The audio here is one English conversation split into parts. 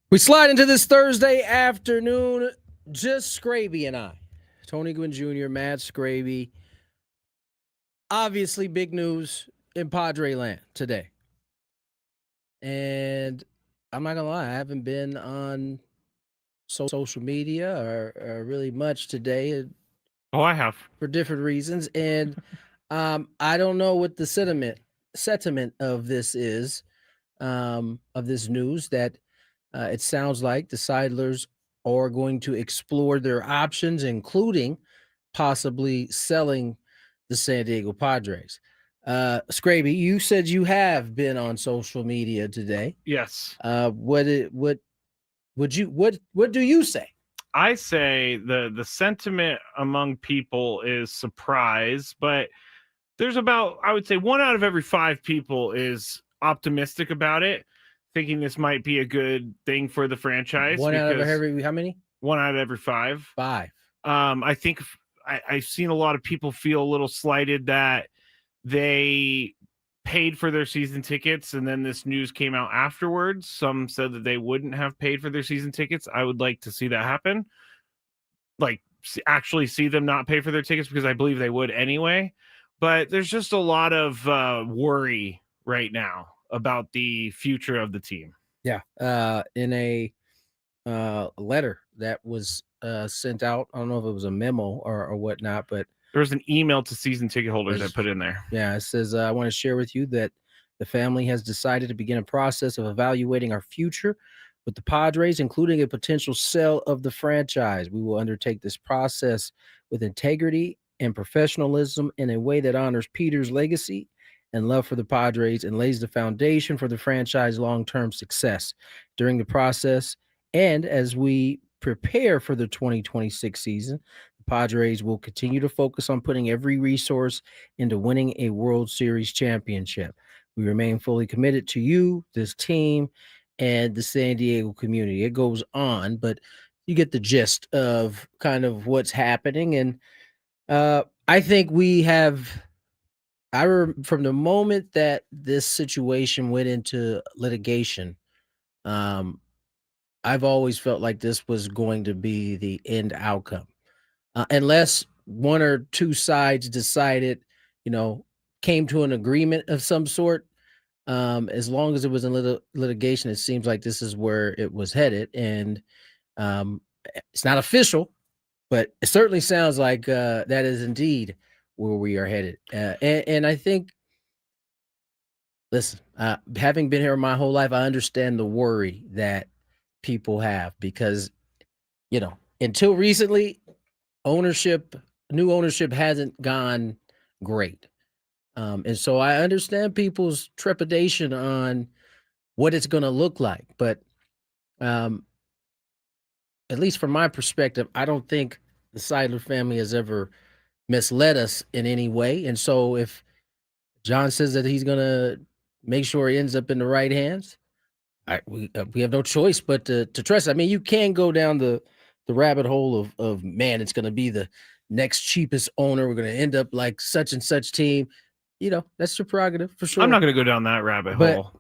We slide into this Thursday afternoon, just Skraby and I. Tony Gwynn Jr., Matt Skraby. Obviously, big news in Padre land today. And I'm not going to lie, I haven't been on social media or really much today. Oh, I have. For different reasons. And I don't know what the sentiment of this is, of this news that it sounds like the Seidlers are going to explore their options, including possibly selling the San Diego Padres. Skraby, you said you have been on social media today. Yes. What do you say? I say the sentiment among people is surprise, but there's about, I would say, 1 out of every 5 people is optimistic about it, thinking this might be a good thing for the franchise. One out of every how many? 1 out of every 5. 5. I think I've seen a lot of people feel a little slighted that they paid for their season tickets and then this news came out afterwards. Some said that they wouldn't have paid for their season tickets. I would like to see that happen. Like, actually see them not pay for their tickets, because I believe they would anyway. But there's just a lot of worry right now about the future of the team. Yeah. In a letter that was sent out, I don't know if it was a memo or whatnot, but there was an email to season ticket holders I put in there. Yeah, it says, I want to share with you that the family has decided to begin a process of evaluating our future with the Padres, including a potential sale of the franchise. We will undertake this process with integrity and professionalism in a way that honors Peter's legacy and love for the Padres and lays the foundation for the franchise long-term success. During the process, and as we prepare for the 2026 season, the Padres will continue to focus on putting every resource into winning a World Series championship. We remain fully committed to you, this team, and the San Diego community. It goes on, but you get the gist of kind of what's happening. And I think we have, from the moment that this situation went into litigation, I've always felt like this was going to be the end outcome. Unless one or two sides decided, came to an agreement of some sort. As long as it was in litigation, it seems like this is where it was headed. And it's not official, but it certainly sounds like that is indeed where we are headed. And I think, listen, having been here my whole life, I understand the worry that people have because, until recently, new ownership hasn't gone great. And so I understand people's trepidation on what it's going to look like. But at least from my perspective, I don't think the Seidler family has ever misled us in any way. And so if John says that he's going to make sure he ends up in the right hands, we have no choice but to trust. I mean, you can go down the rabbit hole of man, it's going to be the next cheapest owner. We're going to end up like such and such team. That's your prerogative for sure. I'm not going to go down that rabbit hole.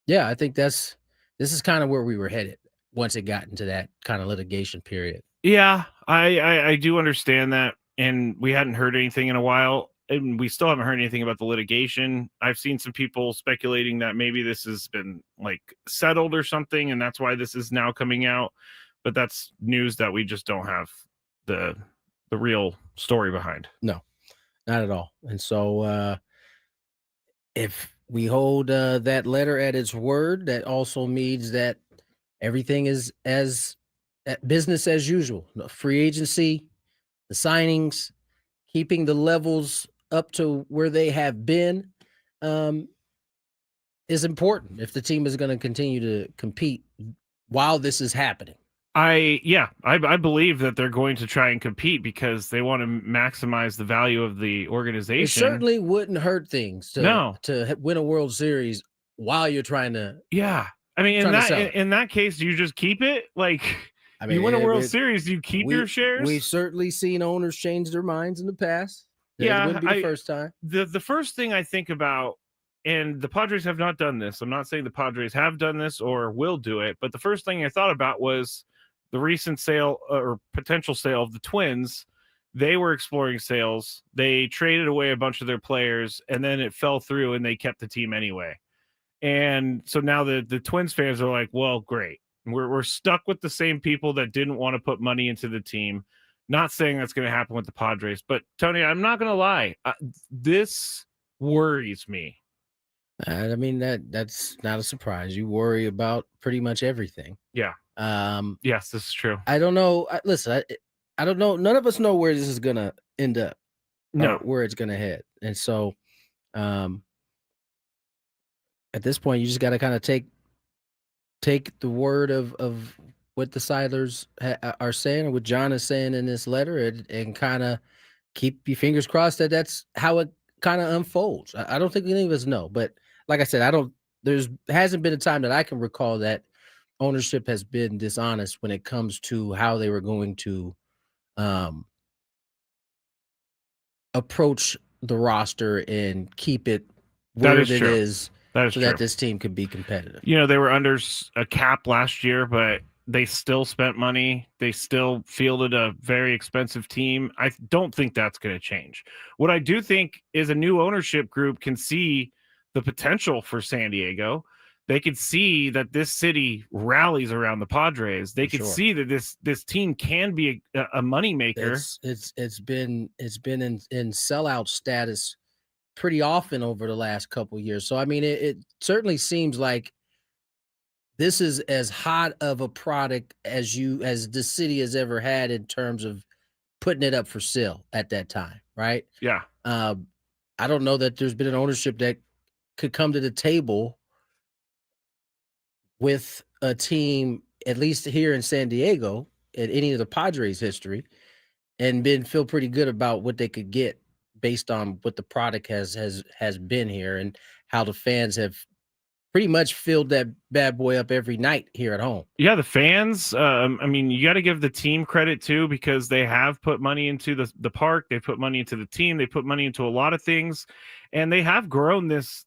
Yeah, I think this is kind of where we were headed once it got into that kind of litigation period. Yeah, I do understand that. And we hadn't heard anything in a while. And we still haven't heard anything about the litigation. I've seen some people speculating that maybe this has been like settled or something, and that's why this is now coming out. But that's news that we just don't have the real story behind. No, not at all. And so if we hold that letter at its word, that also means that everything is as business as usual. Free agency, the signings, keeping the levels up to where they have been is important if the team is going to continue to compete while this is happening. I believe that they're going to try and compete because they want to maximize the value of the organization. It certainly wouldn't hurt things to win a World Series while you're trying to. Yeah. I mean, in that case, you just keep it. Like, I mean, you win a World Series, you keep your shares. We've certainly seen owners change their minds in the past. It wouldn't be the first time. The first thing I think about And the Padres have not done this. I'm not saying the Padres have done this or will do it, but the first thing I thought about was the recent sale or potential sale of the Twins. They were exploring sales. They traded away a bunch of their players, and then it fell through, and they kept the team anyway. And so now the Twins fans are like, well, great. We're stuck with the same people that didn't want to put money into the team. Not saying that's going to happen with the Padres, but Tony, I'm not going to lie. This worries me. I mean, that's not a surprise. You worry about pretty much everything. Yeah. Yes, this is true. I don't know. Listen, I don't know. None of us know where this is gonna end up. No, where it's gonna head. And so, at this point, you just got to kind of take the word of what the Sidlers are saying, or what John is saying in this letter, and kind of keep your fingers crossed that that's how it kind of unfolds. I don't think any of us know, but like I said, there's hasn't been a time that I can recall that ownership has been dishonest when it comes to how they were going to approach the roster and keep it where it is, that so that this team could be competitive. You know, they were under a cap last year, but they still spent money. They still fielded a very expensive team. I don't think that's going to change. What I do think is a new ownership group can see the potential for San Diego. They could see that this city rallies around the Padres. They could see that this team can be a moneymaker. It's been in sellout status pretty often over the last couple of years. So I mean, it certainly seems like this is as hot of a product as the city has ever had in terms of putting it up for sale at that time, right? Yeah. I don't know that there's been an ownership that could come to the table with a team, at least here in San Diego, at any of the Padres history, and feel pretty good about what they could get based on what the product has been here and how the fans have pretty much filled that bad boy up every night here at home. Yeah, the fans, I mean, you got to give the team credit too, because they have put money into the park. They put money into the team. They put money into a lot of things, and they have grown this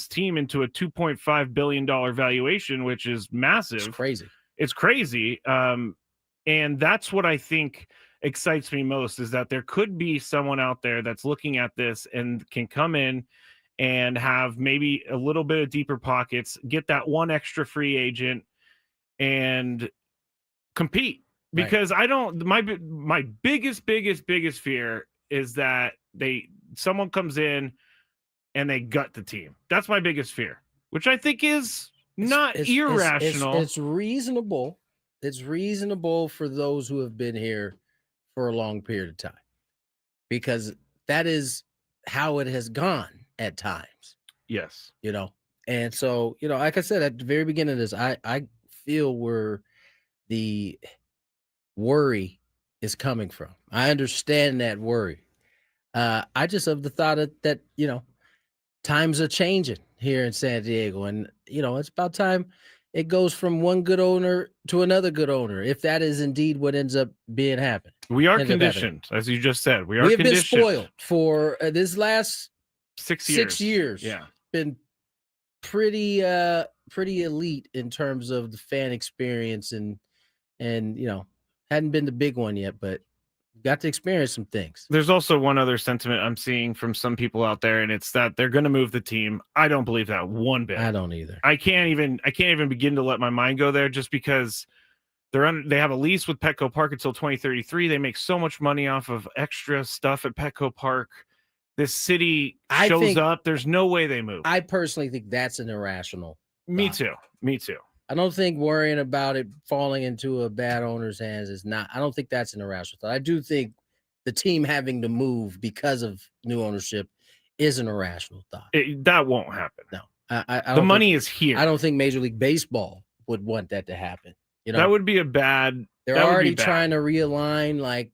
team into a $2.5 billion valuation, which is massive. It's crazy. And that's what I think excites me most, is that there could be someone out there that's looking at this and can come in and have maybe a little bit of deeper pockets, get that one extra free agent, and compete. Because I don't, my biggest fear is that someone comes in and they gut the team. That's my biggest fear, which I think is not irrational. It's reasonable. It's reasonable for those who have been here for a long period of time, because that is how it has gone at times. Yes. And so, like I said, at the very beginning of this, I feel where the worry is coming from. I understand that worry. I just have the thought that, times are changing here in San Diego, and, it's about time it goes from one good owner to another good owner, if that is indeed what ends up being happening. We are conditioned, as you just said. We have been spoiled for this last 6 years. Yeah, been pretty elite in terms of the fan experience, and hadn't been the big one yet, but got to experience some things. There's also one other sentiment I'm seeing from some people out there, and it's that they're going to move the team. I don't believe that one bit. I don't either. I can't even begin to let my mind go there, just because they have a lease with Petco Park until 2033. They make so much money off of extra stuff at Petco Park. This city shows up. There's no way they move. I personally think that's an irrational Me thought. too. I don't think worrying about it falling into a bad owner's hands is not. I don't think that's an irrational thought. I do think the team having to move because of new ownership is an irrational thought. That won't happen. No. The money is here. I don't think Major League Baseball would want that to happen. That would be a bad. They're already trying to realign. Like,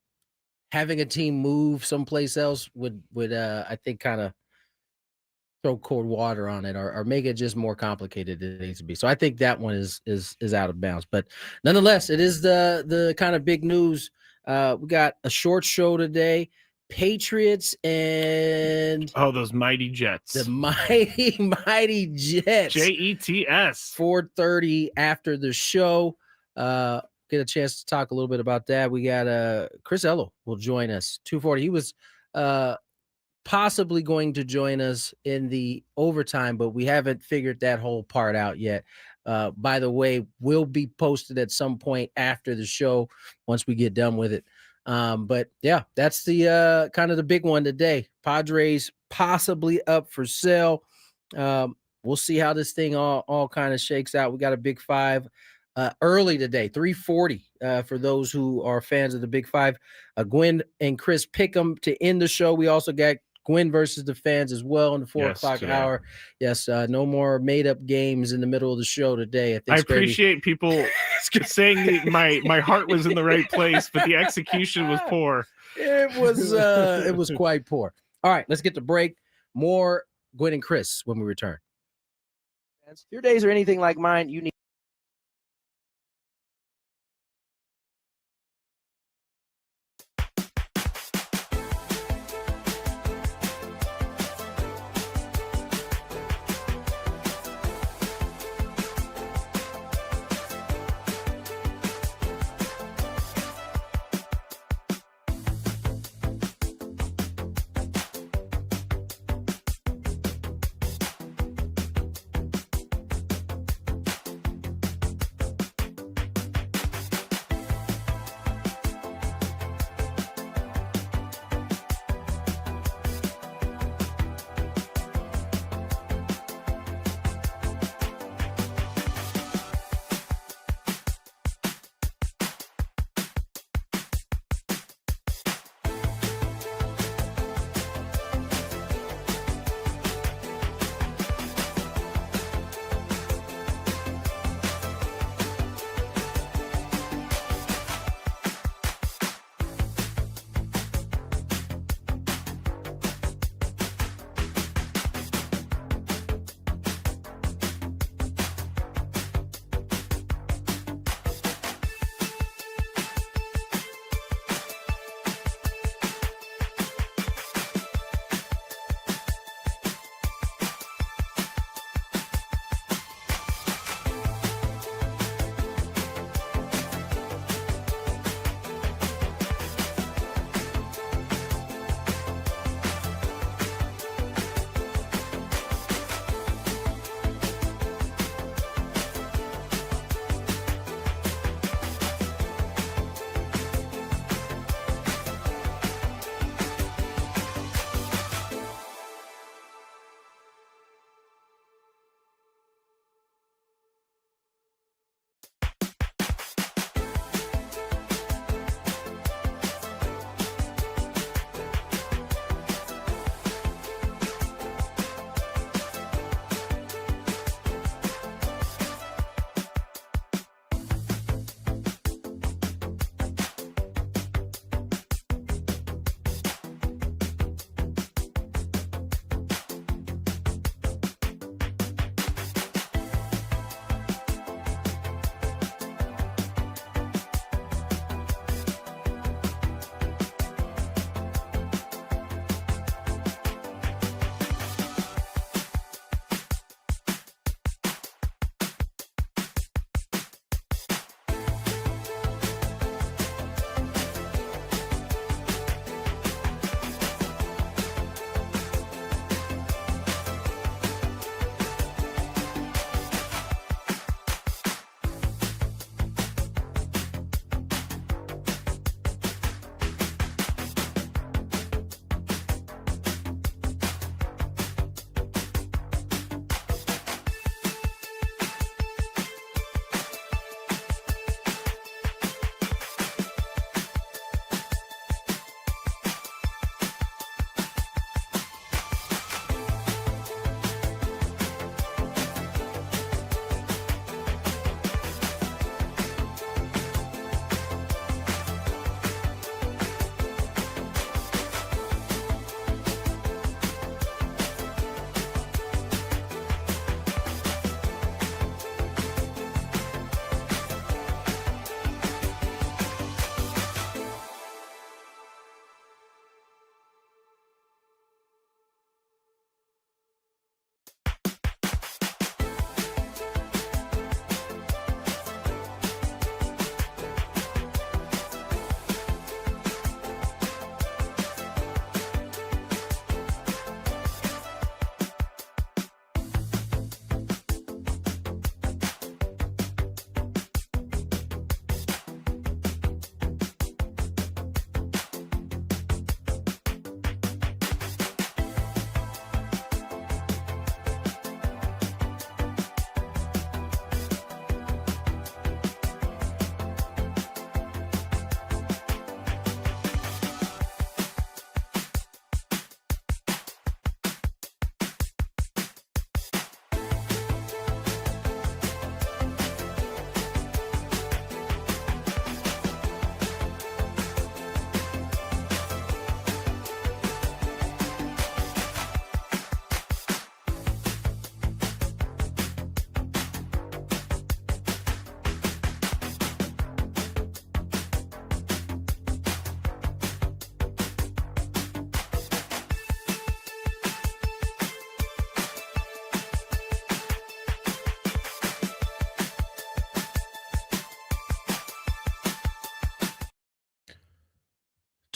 having a team move someplace else would I think kind of throw cold water on it, or make it just more complicated than it needs to be. So I think that one is out of bounds. But nonetheless, it is the kind of big news. We got a short show today. Patriots and those mighty Jets. the mighty Jets. Jets. 4:30 after the show. Get a chance to talk a little bit about that. We got Chris Ello will join us 2:40. He was possibly going to join us in the overtime, but we haven't figured that whole part out yet. By the way, will be posted at some point after the show once we get done with it. But yeah, that's the kind of the big one today. Padres possibly up for sale. We'll see how this thing all kind of shakes out. We got a Big Five early today, 3:40 for those who are fans of the Big Five. Gwynn and Chris pick them to end the show. We also got Gwynn versus the fans as well in the 4 o'clock hour. Yes, no more made-up games in the middle of the show today. I appreciate people saying that my heart was in the right place, but the execution was poor. It was quite poor. All right, let's get to break. More Gwynn and Chris when we return. If your days are anything like mine, you need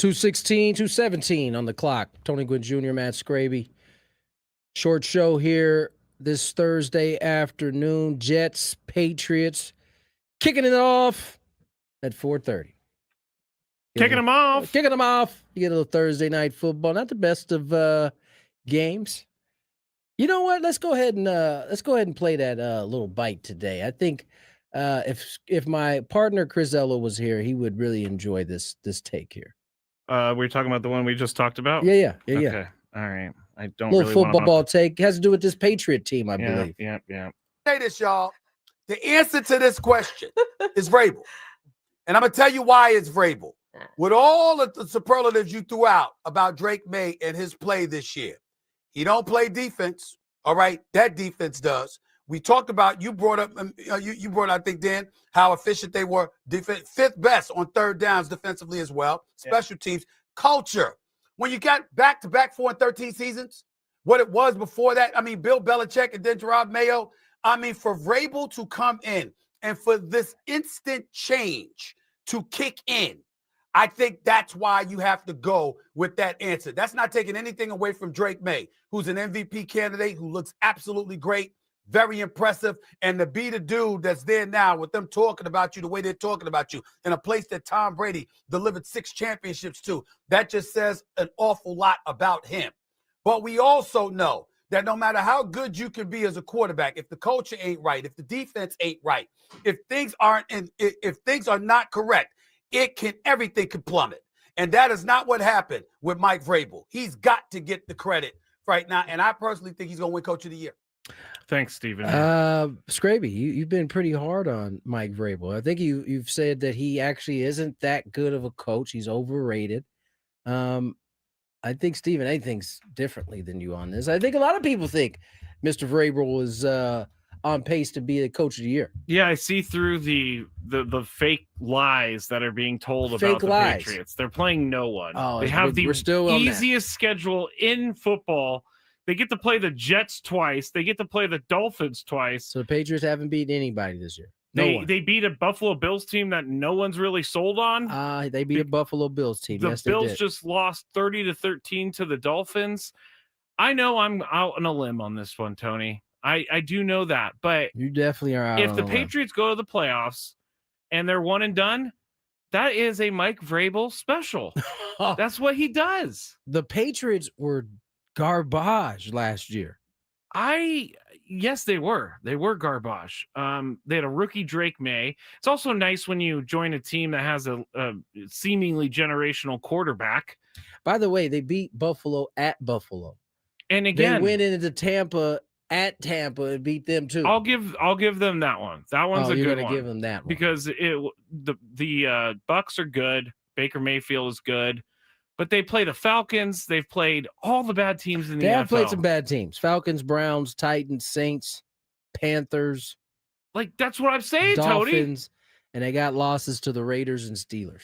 2:16, 2:17 on the clock. Tony Gwynn Jr., Matt Skraby. Short show here this Thursday afternoon. Jets, Patriots, kicking it off at 4:30. Kicking them off. Kicking them off. You get a little Thursday night football. Not the best of games. You know what? Let's go ahead and play that little bite today. I think if my partner Chris Ello was here, he would really enjoy this take here. We're talking about the one we just talked about. Yeah. Okay. All right. I don't Little really want football take has to do with this Patriot team, I believe. Yeah. Say this, y'all. The answer to this question is Vrabel, and I'm gonna tell you why it's Vrabel. With all of the superlatives you threw out about Drake May and his play this year, he don't play defense. All right, that defense does. We talked about, you brought up, I think, Dan, how efficient they were. Defense, 5th best on 3rd downs defensively as well. Special teams, culture. When you got back-to-back 4 and 13 seasons, what it was before that, I mean, Bill Belichick and then Gerard Mayo, I mean, for Vrabel to come in and for this instant change to kick in, I think that's why you have to go with that answer. That's not taking anything away from Drake May, who's an MVP candidate, who looks absolutely great, very impressive. And to be the dude that's there now with them talking about you the way they're talking about you in a place that Tom Brady delivered 6 championships to, that just says an awful lot about him. But we also know that no matter how good you can be as a quarterback, if the culture ain't right, if the defense ain't right, if things are not correct, everything can plummet. And that is not what happened with Mike Vrabel. He's got to get the credit right now. And I personally think he's going to win Coach of the Year. Thanks, Stephen. Skraby, you've been pretty hard on Mike Vrabel. I think you've said that he actually isn't that good of a coach. He's overrated. I think Stephen thinks differently than you on this. I think a lot of people think Mr. Vrabel is on pace to be the Coach of the Year. Yeah, I see through the fake lies that are being told about the Patriots. They're playing no one. Oh, they have the easiest schedule in football. They get to play the Jets twice. They get to play the Dolphins twice. So the Patriots haven't beaten anybody this year. They beat a Buffalo Bills team that no one's really sold on. They beat a Buffalo Bills team. The Bills just lost 30-13 to the Dolphins. I know I'm out on a limb on this one, Tony. I do know that, but you definitely are out. If the Patriots go to the playoffs and they're 1 and done, that is a Mike Vrabel special. That's what he does. The Patriots were garbage last year. Yes, they were. They were garbage. They had a rookie Drake May. It's also nice when you join a team that has a seemingly generational quarterback. By the way, they beat Buffalo at Buffalo. And again, they went into Tampa at Tampa and beat them too. I'll give them that one. That one's a good one. Give them that one because the Bucks are good. Baker Mayfield is good, but they play the Falcons. They've played all the bad teams in the NFL. They have played some bad teams: Falcons, Browns, Titans, Saints, Panthers. Like that's what I'm saying, Dolphins, Tony. And they got losses to the Raiders and Steelers.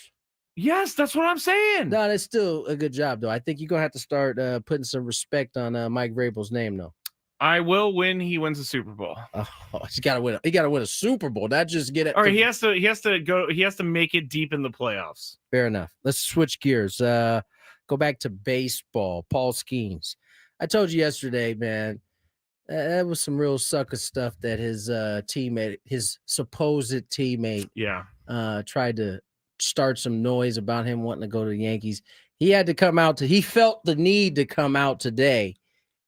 Yes, that's what I'm saying. No, that's still a good job, though. I think you're gonna have to start putting some respect on Mike Vrabel's name, though. I will win. He wins the Super Bowl. Oh, he got to win. He got to win a Super Bowl, not just get it. All right, he has to make it deep in the playoffs. Fair enough. Let's switch gears. Go back to baseball. Paul Skenes. I told you yesterday, man. That was some real sucker stuff that his teammate, his supposed teammate, tried to start some noise about him wanting to go to the Yankees. He had to come out he felt the need to come out today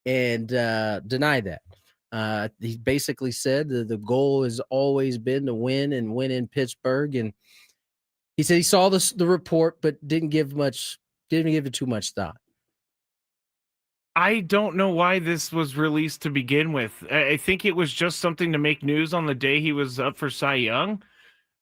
and deny that. He basically said that the goal has always been to win and win in Pittsburgh. And he said he saw the report, but didn't give it too much thought. I don't know why this was released to begin with. I think it was just something to make news on the day he was up for Cy Young.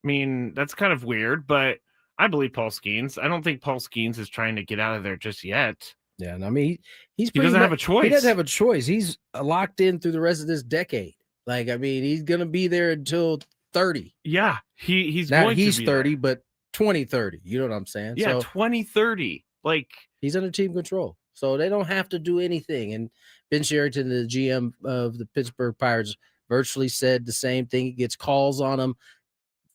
I mean, that's kind of weird, but I believe Paul Skenes. I don't think Paul Skenes is trying to get out of there just yet. Yeah, and I mean, he doesn't have a choice. He doesn't have a choice. He's locked in through the rest of this decade. Like, I mean, he's going to be there until 30. Yeah, he's not going he's to be 30, there. But 2030. You know what I'm saying? Yeah, so, 2030. Like, he's under team control. So they don't have to do anything. And Ben Sherrington, the GM of the Pittsburgh Pirates, virtually said the same thing. He gets calls on him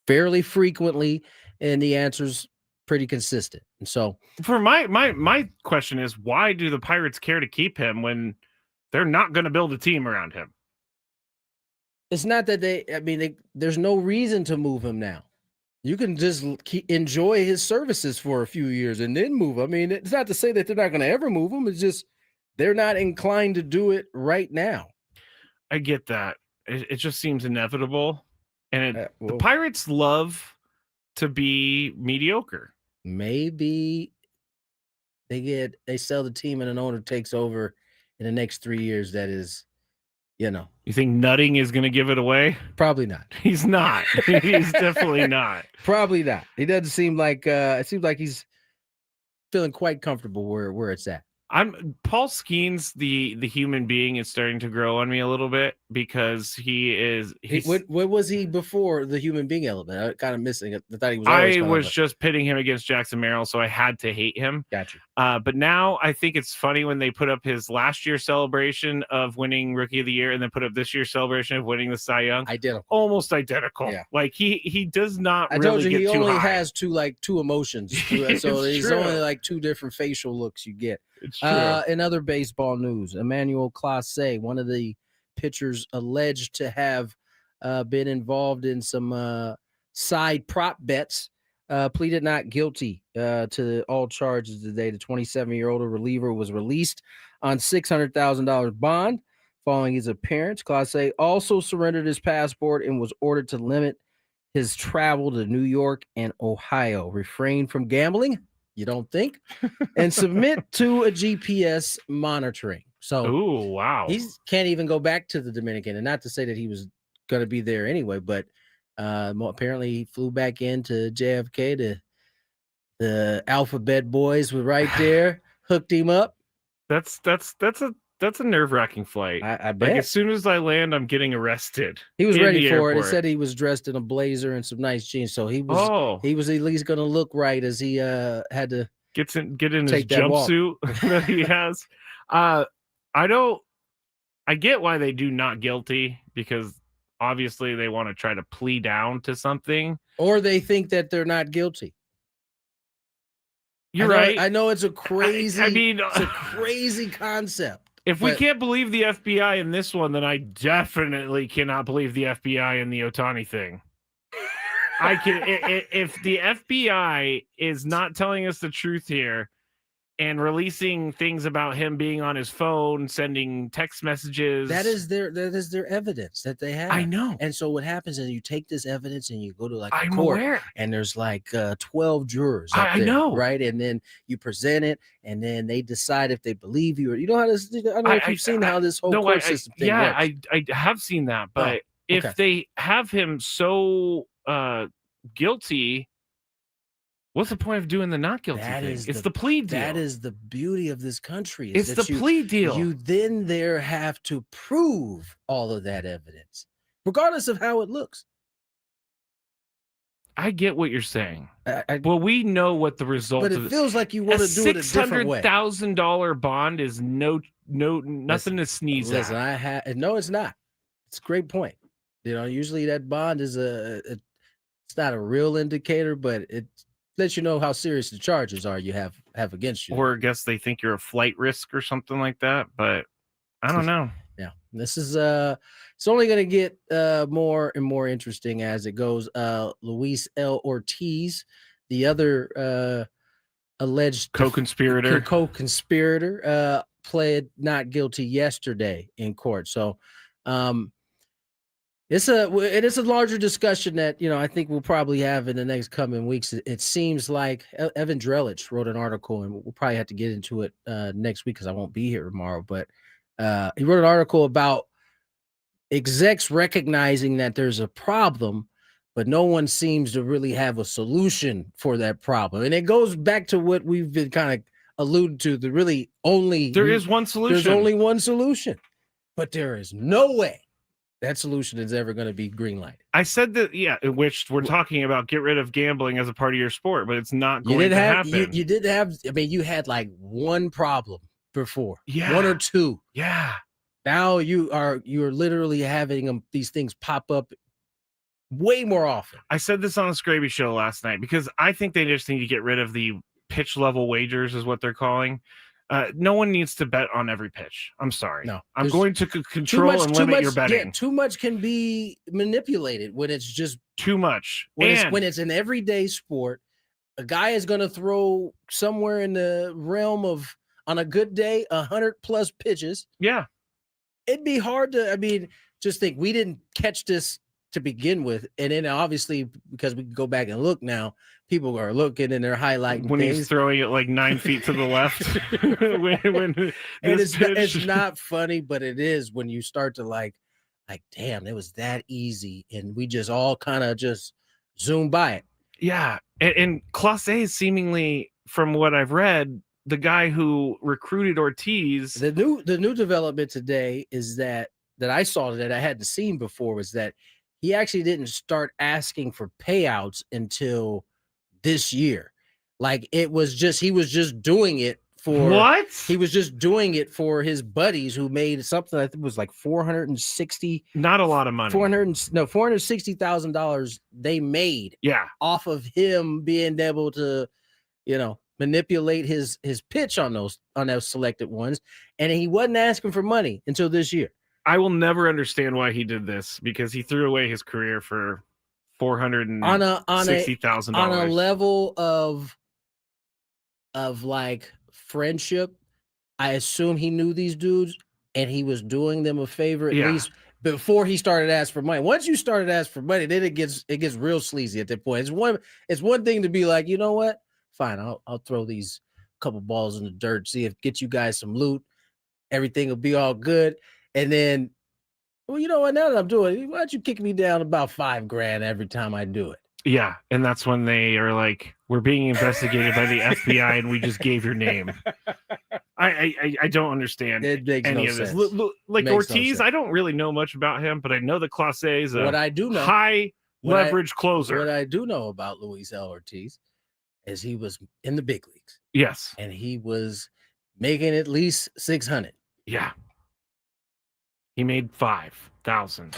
fairly frequently, and the answer's pretty consistent. And so for my question is, why do the Pirates care to keep him when they're not going to build a team around him? it's not that there's no reason to move him now. You can just enjoy his services for a few years and then move. I mean, it's not to say that they're not going to ever move him. It's just they're not inclined to do it right now. I get that. It just seems inevitable. And well, the Pirates love to be mediocre. Maybe they sell the team and an owner takes over in the next 3 years. That is, you think Nutting is going to give it away? Probably not. He's not. He's definitely not. Probably not. He doesn't seem like it seems like he's feeling quite comfortable where it's at. Paul Skenes, the human being, is starting to grow on me a little bit because what was he before the human being element? I kind of missing it. I thought he was. I was just pitting him against Jackson Merrill, so I had to hate him. Gotcha. But now I think it's funny when they put up his last year's celebration of winning Rookie of the Year and then put up this year's celebration of winning the Cy Young. Almost identical. Yeah. Like he does not. I really told you get he too only high. has two emotions, so there's only like two different facial looks you get. It's true. In other baseball news, Emmanuel Clase, one of the pitchers alleged to have been involved in some side prop bets, pleaded not guilty to all charges today. The 27-year-old reliever was released on $600,000 bond following his appearance. Clase also surrendered his passport and was ordered to limit his travel to New York and Ohio, refrain from gambling. You don't think? And submit to a GPS monitoring. So, wow, he can't even go back to the Dominican. And not to say that he was going to be there anyway, but apparently he flew back into JFK. The Alphabet Boys were right there, hooked him up. That's a nerve-wracking flight. I bet. Like as soon as I land, I'm getting arrested. He was ready for it. He said he was dressed in a blazer and some nice jeans, so he was at least going to look right as he had to get in his jumpsuit that he has. I get why they do not guilty, because obviously they want to try to plea down to something, or they think that they're not guilty. You're right. I know it's a crazy. It's a crazy concept. If we can't believe the FBI in this one, then I definitely cannot believe the FBI in the Ohtani thing. I can. If the FBI is not telling us the truth here and releasing things about him being on his phone, sending text messages, that is their evidence that they have. I know. And so what happens is you take this evidence and you go to I'm court, aware. and there's 12 jurors. I know, right? And then you present it, and then they decide if they believe you, or you know how this. I don't know if you've seen how this whole court system thing works. I have seen that, but if they have him so guilty, what's the point of doing the not guilty thing? It's the plea deal. That is the beauty of this country. It's the plea deal. You then have to prove all of that evidence, regardless of how it looks. I get what you're saying. Well, we know what the result is. But it feels like you want to do it a different way. $600,000 bond is nothing to sneeze at. Listen, no, it's not. It's a great point. Usually that bond is it's not a real indicator, but it lets you know how serious the charges are you have against you. Or I guess they think you're a flight risk or something like that, but I don't know. Yeah, this is it's only going to get more and more interesting as it goes. Luis L. Ortiz, the other alleged co-conspirator, pled not guilty yesterday in court. So it is a larger discussion that I think we'll probably have in the next coming weeks. It seems like Evan Drellich wrote an article, and we'll probably have to get into it next week because I won't be here tomorrow. But he wrote an article about execs recognizing that there's a problem, but no one seems to really have a solution for that problem. And it goes back to what we've been kind of alluding to. There is one solution. There's only one solution, but there is no way that solution is ever going to be green light. I said that, which we're talking about, get rid of gambling as a part of your sport, but it's not going to happen. You did have, you had one problem before, one or two. Yeah. Now you're literally having these things pop up way more often. I said this on the Skraby show last night because I think they just need to get rid of the pitch level wagers, is what they're calling. No one needs to bet on every pitch. I'm sorry. No, I'm going to control and limit your betting. Yeah, too much can be manipulated when it's just too much. When it's an everyday sport. A guy is going to throw somewhere in the realm of, on a good day, 100+ pitches. Yeah. It'd be hard to, I mean, just think we didn't catch this to begin with. And then obviously, because we can go back and look now, people are looking and they're highlighting when things. He's throwing it like 9 feet to the left. And it's not funny, but it is when you start to like, damn, it was that easy. And we just all kind of just zoom by it. Yeah. And Clase is seemingly, from what I've read, the guy who recruited Ortiz. The new development today is that I saw that I hadn't seen before was that he actually didn't start asking for payouts until this year. Like he was just doing it for what? He was just doing it for his buddies who made something I think was like 460. Not a lot of money. $460,000 they made. Yeah. Off of him being able to, manipulate his pitch on those selected ones, and he wasn't asking for money until this year. I will never understand why he did this because he threw away his career for $460,000 on a level of like friendship. I assume he knew these dudes and he was doing them a favor at least before he started asking for money. Once you started asking for money, then it gets real sleazy at that point. It's one thing to be like, you know what? Fine, I'll throw these couple balls in the dirt, see if get you guys some loot. Everything will be all good. And then, well, you know what? Now that I'm doing it, why don't you kick me down about $5,000 every time I do it? Yeah, and that's when they are like, "We're being investigated by the FBI, and we just gave your name." I don't understand any of this. Like Ortiz, I don't really know much about him, but I know that Clase is a high leverage closer. What I do know about Luis L. Ortiz is he was in the big leagues. Yes, and he was making at least 600. Yeah. He made 5,000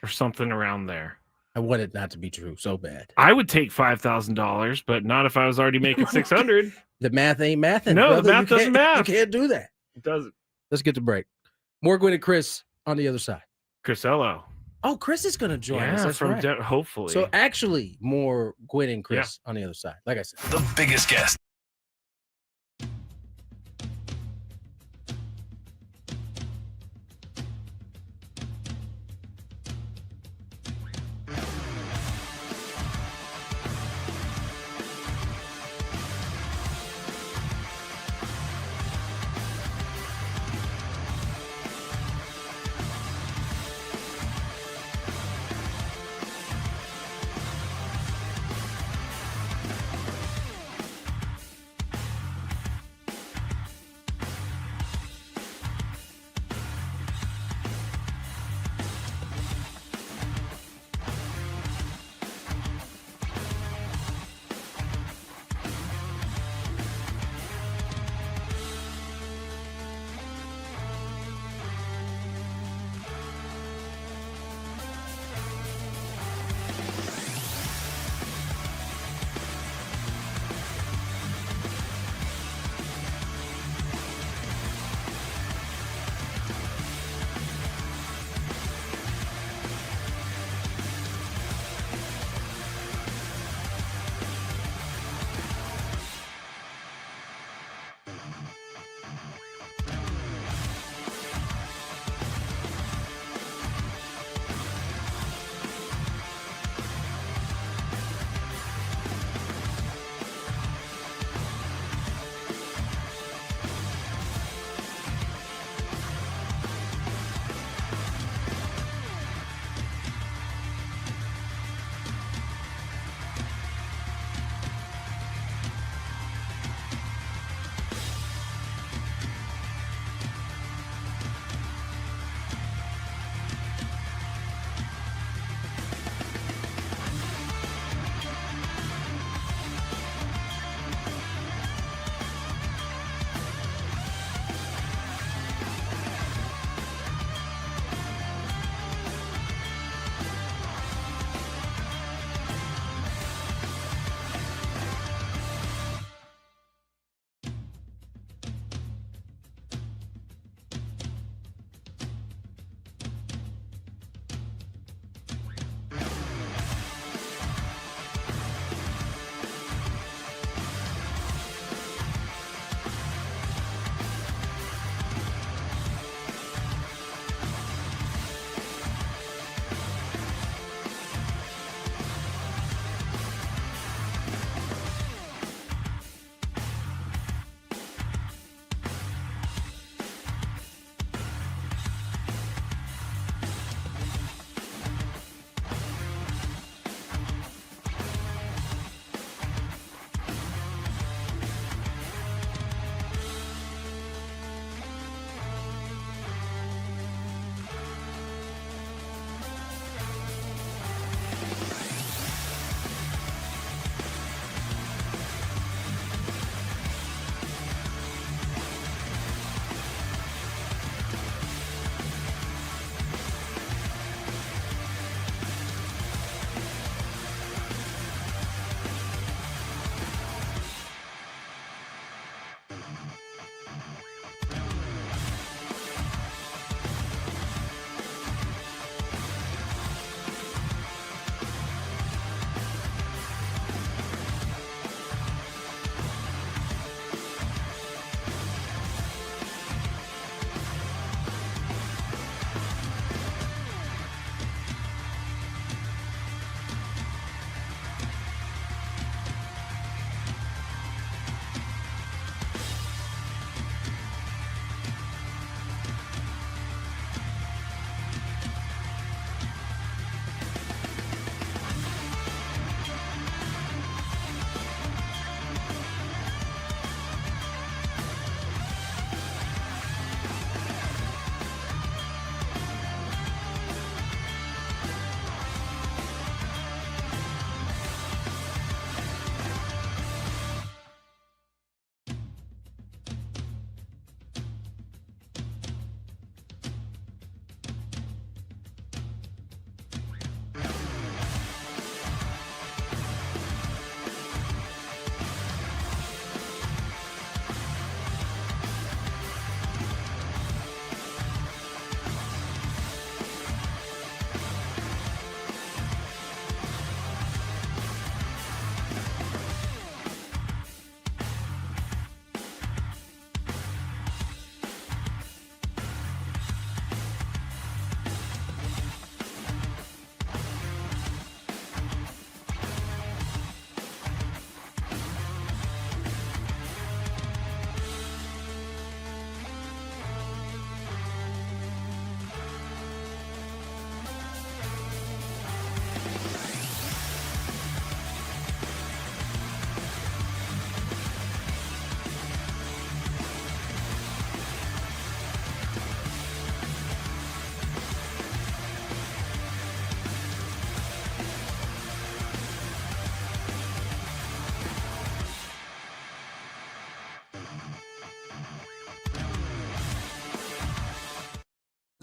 or something around there. I want it not to be true so bad. I would take $5,000, but not if I was already making 600. The math ain't mathing. No, brother. the math doesn't math. You can't do that. It doesn't. Let's get to break. More Gwynn and Chris on the other side. Chris Ello. Oh, Chris is going to join us. That's from right. Hopefully. So actually, more Gwynn and Chris on the other side. Like I said, the biggest guest.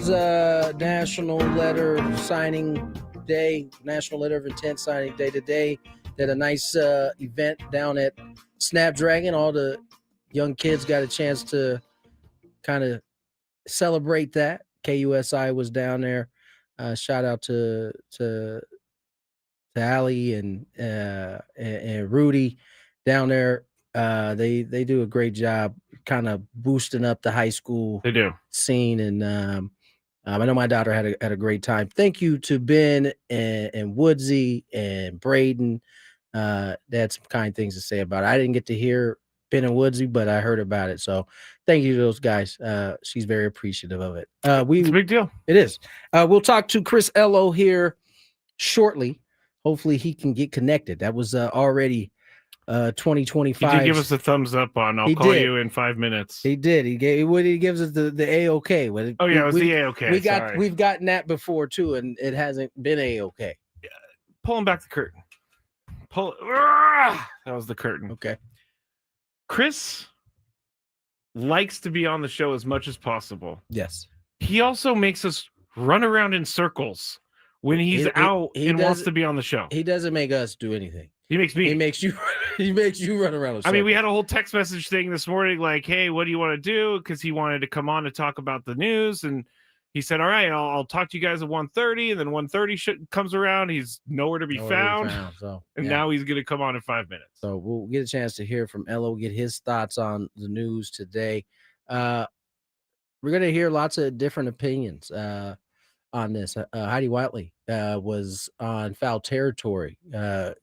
National Letter Signing Day, National Letter of Intent Signing Day today. They had a nice event down at Snapdragon. All the young kids got a chance to kind of celebrate that. KUSI was down there. Shout out to Allie and Rudy down there. They do a great job kind of boosting up the high school scene, and I know my daughter had a great time. Thank you to Ben and Woodsy and Braden. They had some kind things to say about it. I didn't get to hear Ben and Woodsy, but I heard about it. So thank you to those guys. She's very appreciative of it. It's a big deal. It is. We'll talk to Chris Ello here shortly. Hopefully he can get connected. That was already 2025. He did give us a thumbs up on. I'll call you in 5 minutes. He did. He gives us the A-OK. Oh yeah, it was the A-OK. We've gotten that before too, and it hasn't been A-OK. Yeah. Pulling back the curtain. That was the curtain. Okay. Chris likes to be on the show as much as possible. Yes. He also makes us run around in circles when he's out and wants to be on the show. He doesn't make us do anything. He makes me. He makes you. He makes you run around. I mean, we had a whole text message thing this morning, like, "Hey, what do you want to do?" Because he wanted to come on to talk about the news, and he said, "All right, I'll talk to you guys at 1:30." And then 1:30 comes around, he's nowhere to be found. Now he's gonna come on in 5 minutes. So we'll get a chance to hear from Ello, get his thoughts on the news today. We're gonna hear lots of different opinions on this. Heidi Whiteley was on Foul Territory.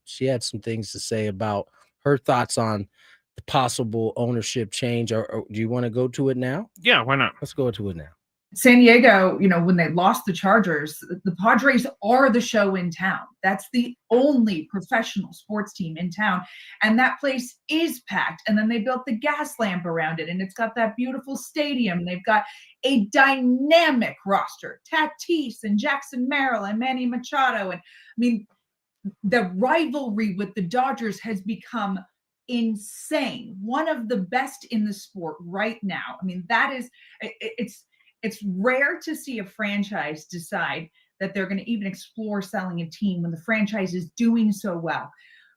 She had some things to say about her thoughts on the possible ownership change. Or do you want to go to it now? Yeah, why not? Let's go to it now. San Diego, when they lost the Chargers, the Padres are the show in town. That's the only professional sports team in town. And that place is packed. And then they built the gas lamp around it. And it's got that beautiful stadium. They've got a dynamic roster. Tatis and Jackson Merrill and Manny Machado. And I mean, the rivalry with the Dodgers has become insane. One of the best in the sport right now. I mean, that is, it's rare to see a franchise decide that they're going to even explore selling a team when the franchise is doing so well.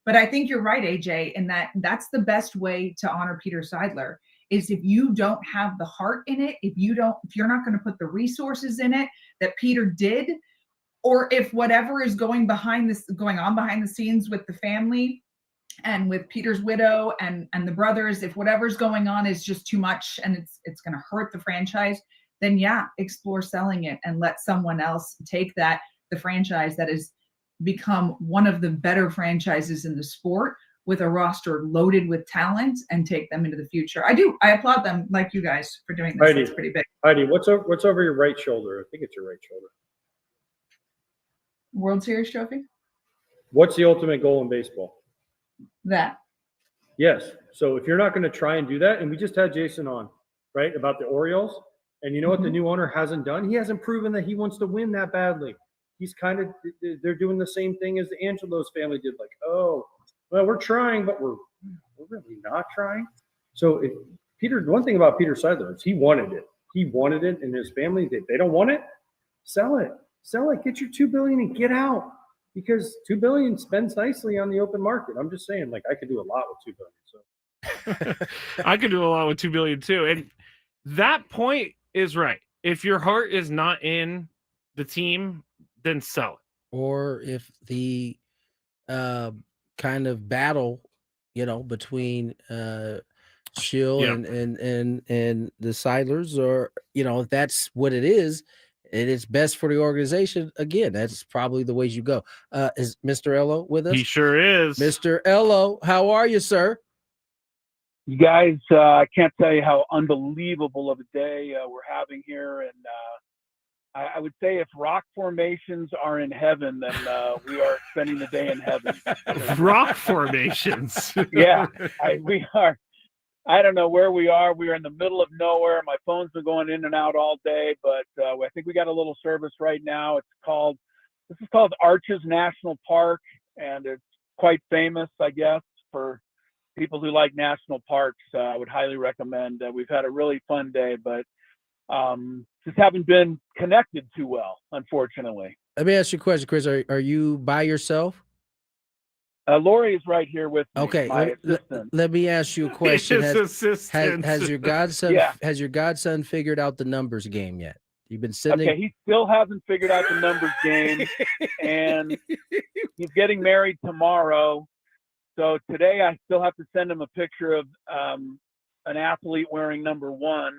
But I think you're right, AJ, in that's the best way to honor Peter Seidler is if you don't have the heart in it, if you're not going to put the resources in it that Peter did, or if whatever is going on behind the scenes with the family and with Peter's widow and the brothers, if whatever's going on is just too much and it's going to hurt the franchise, then yeah, explore selling it and let someone else take the franchise that has become one of the better franchises in the sport with a roster loaded with talent and take them into the future. I applaud them like you guys for doing this. Heidi, it's pretty big. Heidi, what's over your right shoulder? I think it's your right shoulder. World Series trophy? What's the ultimate goal in baseball? That. Yes. So if you're not going to try and do that, and we just had Jason on, right, about the Orioles, and you know what the new owner hasn't done? He hasn't proven that he wants to win that badly. He's they're doing the same thing as the Angelos family did. Like, oh, well, we're trying, but we're really not trying. So one thing about Peter Seidler is he wanted it. He wanted it, and his family, if they don't want it, sell it. Sell it. Get your $2 billion and get out. Because $2 billion spends nicely on the open market. I'm just saying, like, I could do a lot with $2 billion. So I could do a lot with $2 billion too. And that point is right. If your heart is not in the team, then sell it. Or if the kind of battle, between Schill and the Seidlers, or if that's what it is, and it's best for the organization. Again, that's probably the ways you go. Is Mr. Ello with us? He sure is. Mr. Ello, how are you, sir? You guys, I can't tell you how unbelievable of a day we're having here. And I would say if rock formations are in heaven, then we are spending the day in heaven. Rock formations. Yeah, we are. I don't know where we are. We are in the middle of nowhere. My phone's been going in and out all day, but I think we got a little service right now. This is called Arches National Park, and it's quite famous, I guess, for people who like national parks. I would highly recommend. We've had a really fun day, but just haven't been connected too well, unfortunately. Let me ask you a question, Chris. Are you by yourself? Lori is right here with me, Okay, my assistant. let me ask you a question. His assistant. Has your godson Yeah. has your godson figured out the numbers game yet? You've been sending. Okay, he still hasn't figured out the numbers game, and he's getting married tomorrow. So today I still have to send him a picture of an athlete wearing number 1.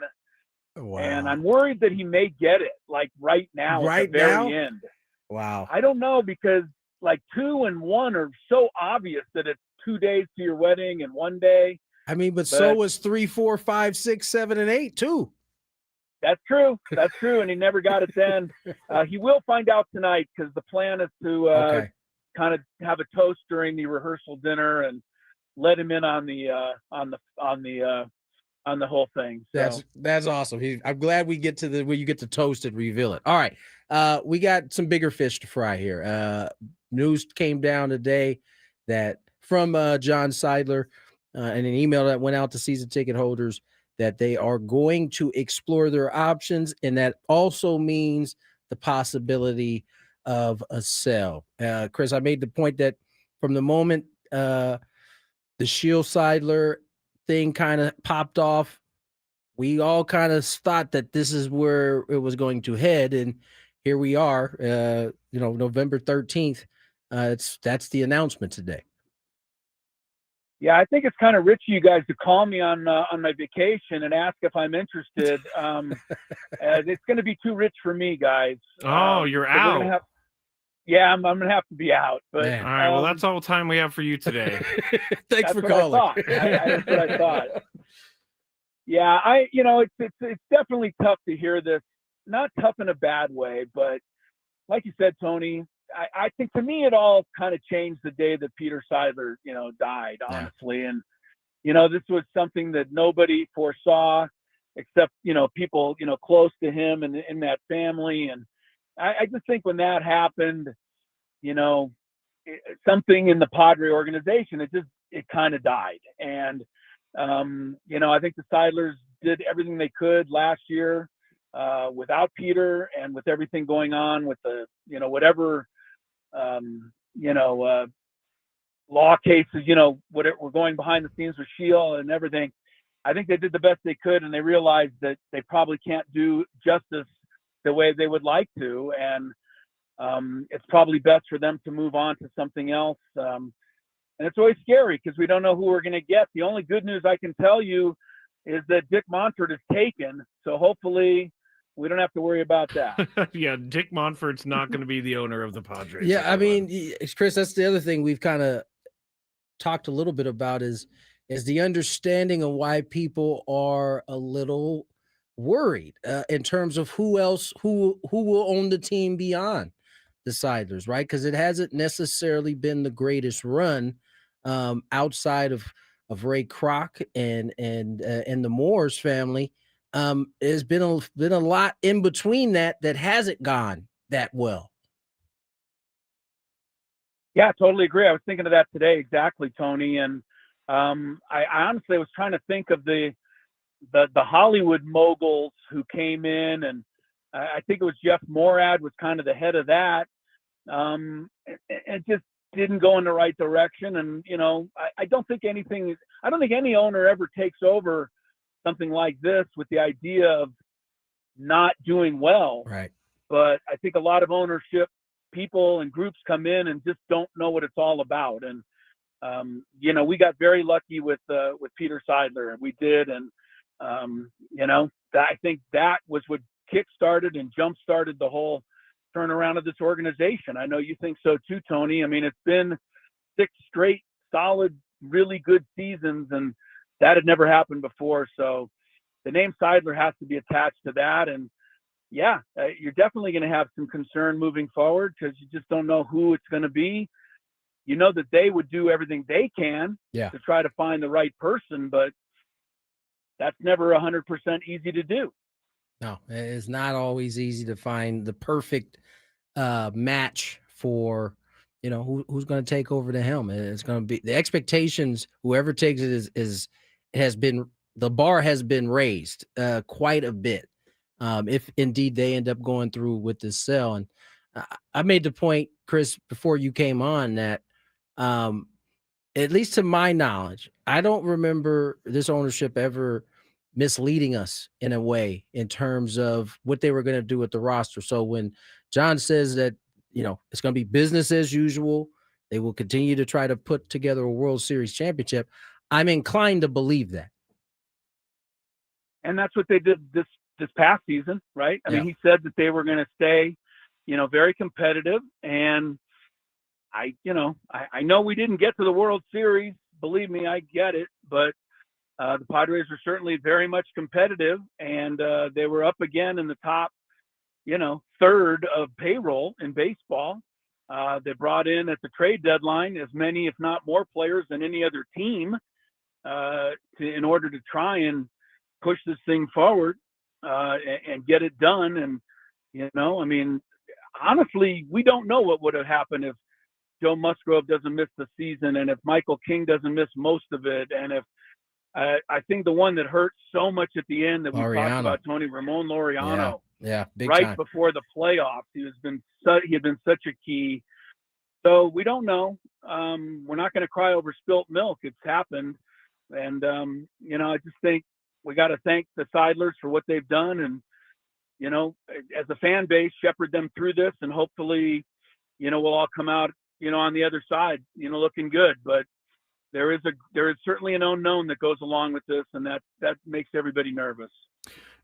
Wow. And I'm worried that he may get it like right now Right at the very now? end. Wow. I don't know, because like 2 and 1 are so obvious that it's 2 days to your wedding and 1 day. I mean, but so was 3, 4, 5, 6, 7, and 8 too. That's true. That's true. And he never got it then. He will find out tonight, because the plan is to Okay. kind of have a toast during the rehearsal dinner and let him in on the whole thing. So. That's awesome. I'm glad we get to where you get to toast and reveal it. All right. We got some bigger fish to fry here. News came down today that from John Seidler and an email that went out to season ticket holders that they are going to explore their options, and that also means the possibility of a sell. Chris, I made the point that from the moment the Shield Seidler thing kind of popped off, we all kind of thought that this is where it was going to head, and here we are. November 13th. That's the announcement today. Yeah, I think it's kind of rich of you guys to call me on my vacation and ask if I'm interested. It's going to be too rich for me, guys. Oh, you're so out. I'm going to have to be out. But Man. All right. Well, that's all the time we have for you today. Thanks for what I calling. thought. That's what I thought. Yeah, it's definitely tough to hear this. Not tough in a bad way, but like you said, Tony, I think to me it all kind of changed the day that Peter Seidler, died, honestly. And, this was something that nobody foresaw except, people, close to him and in that family. And I just think when that happened, something in the Padre organization, it kind of died. And, I think the Seidlers did everything they could last year without Peter, and with everything going on with the, whatever, law cases, what were going behind the scenes with Shield and everything. I think they did the best they could, and they realized that they probably can't do justice the way they would like to. And it's probably best for them to move on to something else. And it's always scary because we don't know who we're going to get. The only good news I can tell you is that Dick Monfort is taken. So hopefully we don't have to worry about that. Yeah, Dick Monfort's not going to be the owner of the Padres. Yeah, I mean, Chris, that's the other thing we've kind of talked a little bit about is the understanding of why people are a little worried in terms of who will own the team beyond the Seidlers, right? Because it hasn't necessarily been the greatest run outside of Ray Kroc and the Moores family. There's been a lot in between that hasn't gone that well. Yeah, I totally agree. I was thinking of that today. Exactly, Tony. And I honestly was trying to think of the Hollywood moguls who came in, and I think it was Jeff Morad was kind of the head of that. It just didn't go in the right direction. And, I don't think any owner ever takes over something like this with the idea of not doing well. Right. But I think a lot of ownership people and groups come in and just don't know what it's all about. And, we got very lucky with Peter Seidler, and we did. And, I think that was what kick-started and jump-started the whole turnaround of this organization. I know you think so too, Tony. I mean, it's been 6 straight solid, really good seasons, and that had never happened before. So the name Seidler has to be attached to that. And yeah, you're definitely going to have some concern moving forward because you just don't know who it's going to be. You know that they would do everything they can to try to find the right person, but that's never 100% easy to do. No, it's not always easy to find the perfect match for, who's going to take over the helm. It's going to be the expectations. Whoever takes it the bar has been raised quite a bit. if indeed they end up going through with this sale. And I made the point, Chris, before you came on, that at least to my knowledge, I don't remember this ownership ever misleading us in a way in terms of what they were going to do with the roster. So when John says that, it's going to be business as usual, they will continue to try to put together a World Series championship, I'm inclined to believe that. And that's what they did this past season, right? I mean, he said that they were going to stay, very competitive. And I know we didn't get to the World Series. Believe me, I get it. But the Padres were certainly very much competitive, and they were up again in the top, third of payroll in baseball. They brought in at the trade deadline as many, if not more, players than any other team in order to try and push this thing forward and get it done. And, I mean, honestly, we don't know what would have happened if Joe Musgrove doesn't miss the season and if Michael King doesn't miss most of it. And if I think the one that hurt so much at the end that we talked about, Tony, Ramon Laureano, big right time. before the playoffs, he had been such a key. So we don't know. We're not going to cry over spilt milk. It's happened. And, I just think we got to thank the Seidlers for what they've done. And, as a fan base, shepherd them through this. And hopefully, we'll all come out, on the other side, looking good. But there is certainly an unknown that goes along with this. And that makes everybody nervous.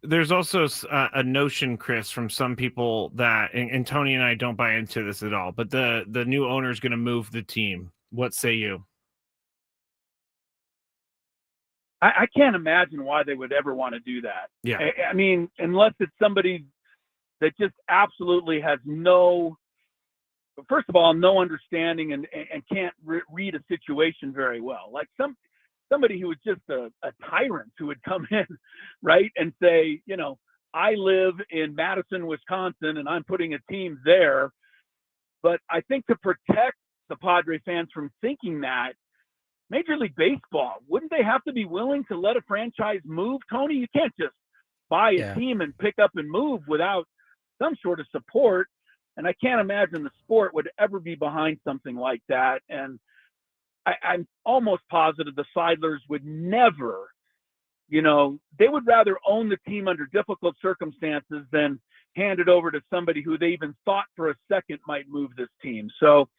There's also a notion, Chris, from some people that, and Tony and I don't buy into this at all, but the new owner is going to move the team. What say you? I can't imagine why they would ever want to do that. Yeah. I mean, unless it's somebody that just absolutely has no understanding and can't read a situation very well. Like somebody who was just a tyrant who would come in, right, and say, I live in Madison, Wisconsin, and I'm putting a team there. But I think to protect the Padre fans from thinking that, Major League Baseball, wouldn't they have to be willing to let a franchise move, Tony? You can't just buy a team and pick up and move without some sort of support. And I can't imagine the sport would ever be behind something like that. And I'm almost positive the Seidlers would never, they would rather own the team under difficult circumstances than hand it over to somebody who they even thought for a second might move this team. So,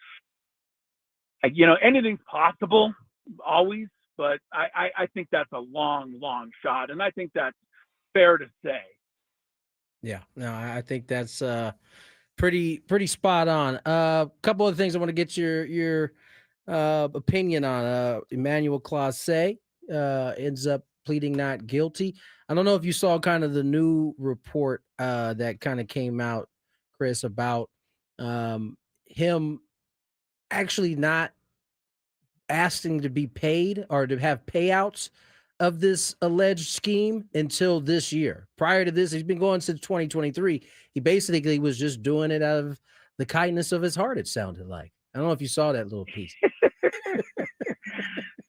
anything's possible always, but I think that's a long, long shot. And I think that's fair to say. Yeah, no, I think that's pretty spot on. A couple of things I want to get your opinion on. Emmanuel Clase ends up pleading not guilty. I don't know if you saw kind of the new report that kind of came out, Chris, about him actually not asking to be paid or to have payouts of this alleged scheme until this year. Prior to this, he's been going since 2023. He basically was just doing it out of the kindness of his heart, it sounded like. I don't know if you saw that little piece.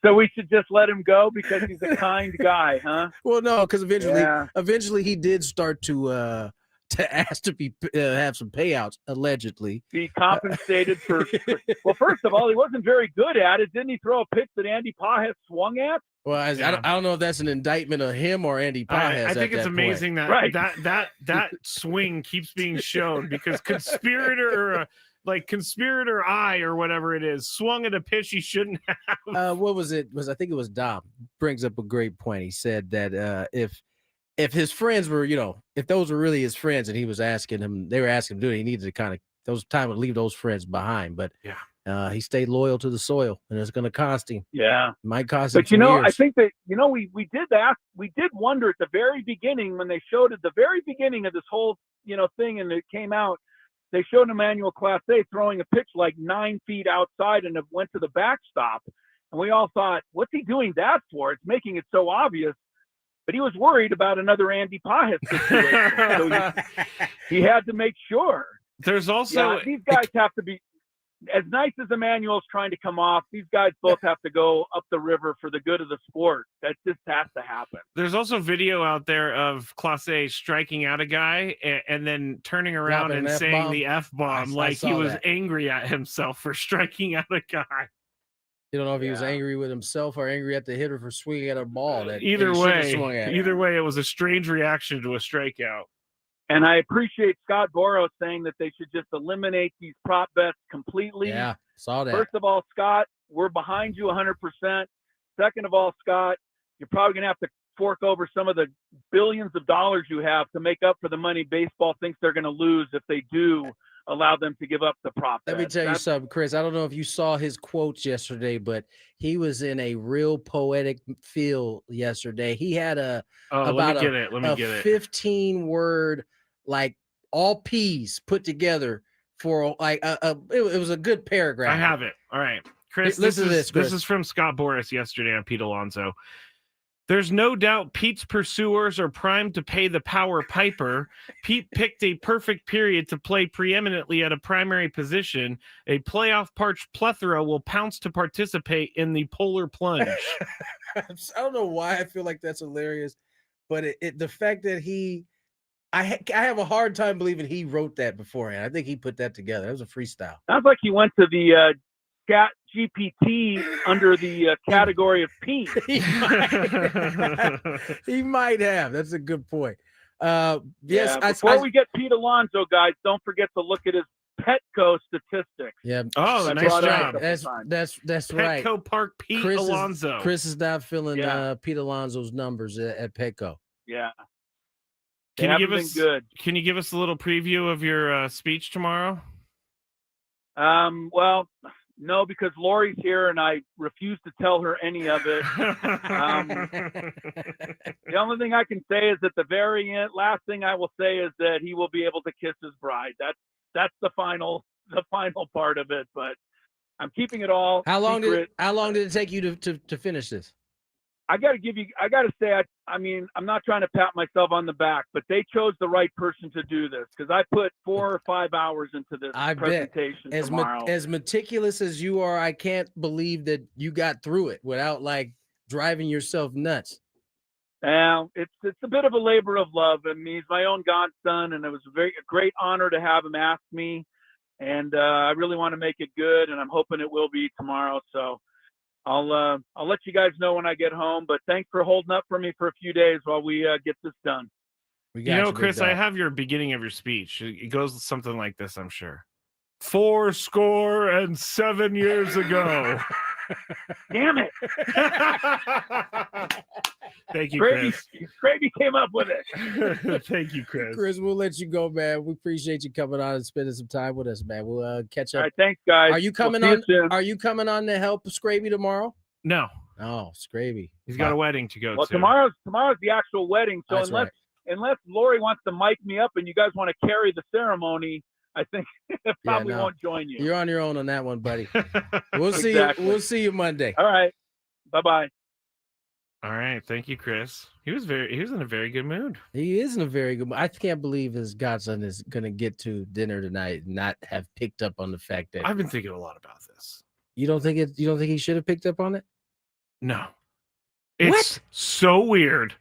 So we should just let him go because he's a kind guy, huh? Well, no, because eventually he did start to ask to be have some payouts, allegedly. Be compensated for well, first of all, he wasn't very good at it. Didn't he throw a pitch that Andy Pajes swung at? Well, I don't know if that's an indictment of him or Andy Pajes. I think it's amazing that swing keeps being shown because conspirator eye or whatever it is swung at a pitch he shouldn't have. What was it? I think it was Dom brings up a great point. He said that if his friends were, if those were really his friends and he was asking him, they were asking him to do it, he needed to kind of those time to leave those friends behind. But he stayed loyal to the soil, and it's going to cost him. Yeah, it might cost him. But years. I think that we did wonder at the very beginning when they showed at the very beginning of this whole thing, and it came out. They showed Emmanuel Clase throwing a pitch like 9 feet outside and it went to the backstop. And we all thought, what's he doing that for? It's making it so obvious. But he was worried about another Andy Pajes situation. So he had to make sure. There's also these guys have to be. as nice as Emmanuel's trying to come off, these guys both have to go up the river for the good of the sport. That just has to happen. There's also video out there of Clase striking out a guy and then turning around Dropping and an saying F-bomb. the F-bomb I like he saw was that. angry at himself for striking out a guy. You don't know if he was Yeah. angry with himself or angry at the hitter for swinging at a ball. That he Either shouldn't have swung way, at. it was a strange reaction to a strikeout. And I appreciate Scott Boros saying that they should just eliminate these prop bets completely. Yeah, saw that. First of all, Scott, we're behind you 100%. Second of all, Scott, you're probably going to have to fork over some of the billions of dollars you have to make up for the money baseball thinks they're going to lose if they do allow them to give up the prop Let me bets. tell you That's- something, Chris. I don't know if you saw his quotes yesterday, but he was in a real poetic feel yesterday. He had a Oh, about let me get it. 15-word, like all P's put together for like it was a good paragraph. I have it. All right. Chris, Listen to this, Chris. This is from Scott Boras yesterday on Pete Alonso. There's no doubt Pete's pursuers are primed to pay the power piper. Pete picked a perfect period to play preeminently at a primary position. A playoff parched plethora will pounce to participate in the polar plunge. I don't know why I feel like that's hilarious, but the fact that I have a hard time believing he wrote that beforehand. I think he put that together. That was a freestyle. Sounds like he went to the Chat GPT under the category of Pete. He might have. That's a good point. Yes, Yeah, before we get Pete Alonso, guys, don't forget to look at his Petco statistics. Yeah. Oh, I nice brought it up job. a couple times. That's right. Petco Park Pete Alonso. Chris is not feeling Yeah. Pete Alonso's numbers at Petco. Yeah. They Can you haven't give been us good. Can you give us a little preview of your speech tomorrow? Well, no, because Lori's here and I refuse to tell her any of it. The only thing I can say is at the very end, last thing I will say is that he will be able to kiss his bride. That's the final part of it, but I'm keeping it all How long secret. did it take you to finish this? I got to say, I mean, I'm not trying to pat myself on the back, but they chose the right person to do this because I put 4 or 5 hours into this I bet. presentation As tomorrow. as meticulous as you are, I can't believe that you got through it without like driving yourself nuts. Now, it's a bit of a labor of love. I mean, he's my own godson, and it was a great honor to have him ask me. And I really want to make it good, and I'm hoping it will be tomorrow. So I'll let you guys know when I get home. But thanks for holding up for me for a few days while we get this done. We You got know, big Chris, I dog. have your beginning of your speech. It goes something like this, I'm sure. 407 years ago. Damn it! Thank you, Chris. Skraby came up with it. Thank you, Chris. Chris, we'll let you go, man. We appreciate you coming on and spending some time with us, man. We'll catch All up. right, thanks, guys. Are you coming We'll on? see you soon. Are you coming on to help Skraby tomorrow? No, Oh, Skraby. he's got a wedding to go Well, to. tomorrow's the actual wedding. So That's unless Lori wants to mic me up and you guys want to carry the ceremony, I think I probably no. won't join you. You're on your own on that one, buddy. We'll see Exactly. you. We'll see you Monday. All right. Bye-bye. All right, thank you, Chris. He was in a very good mood. He is in a very good. I can't believe his godson is going to get to dinner tonight and not have picked up on the fact that I've been thinking a lot about this. you don't think he should have picked up on it. No, it's What? so weird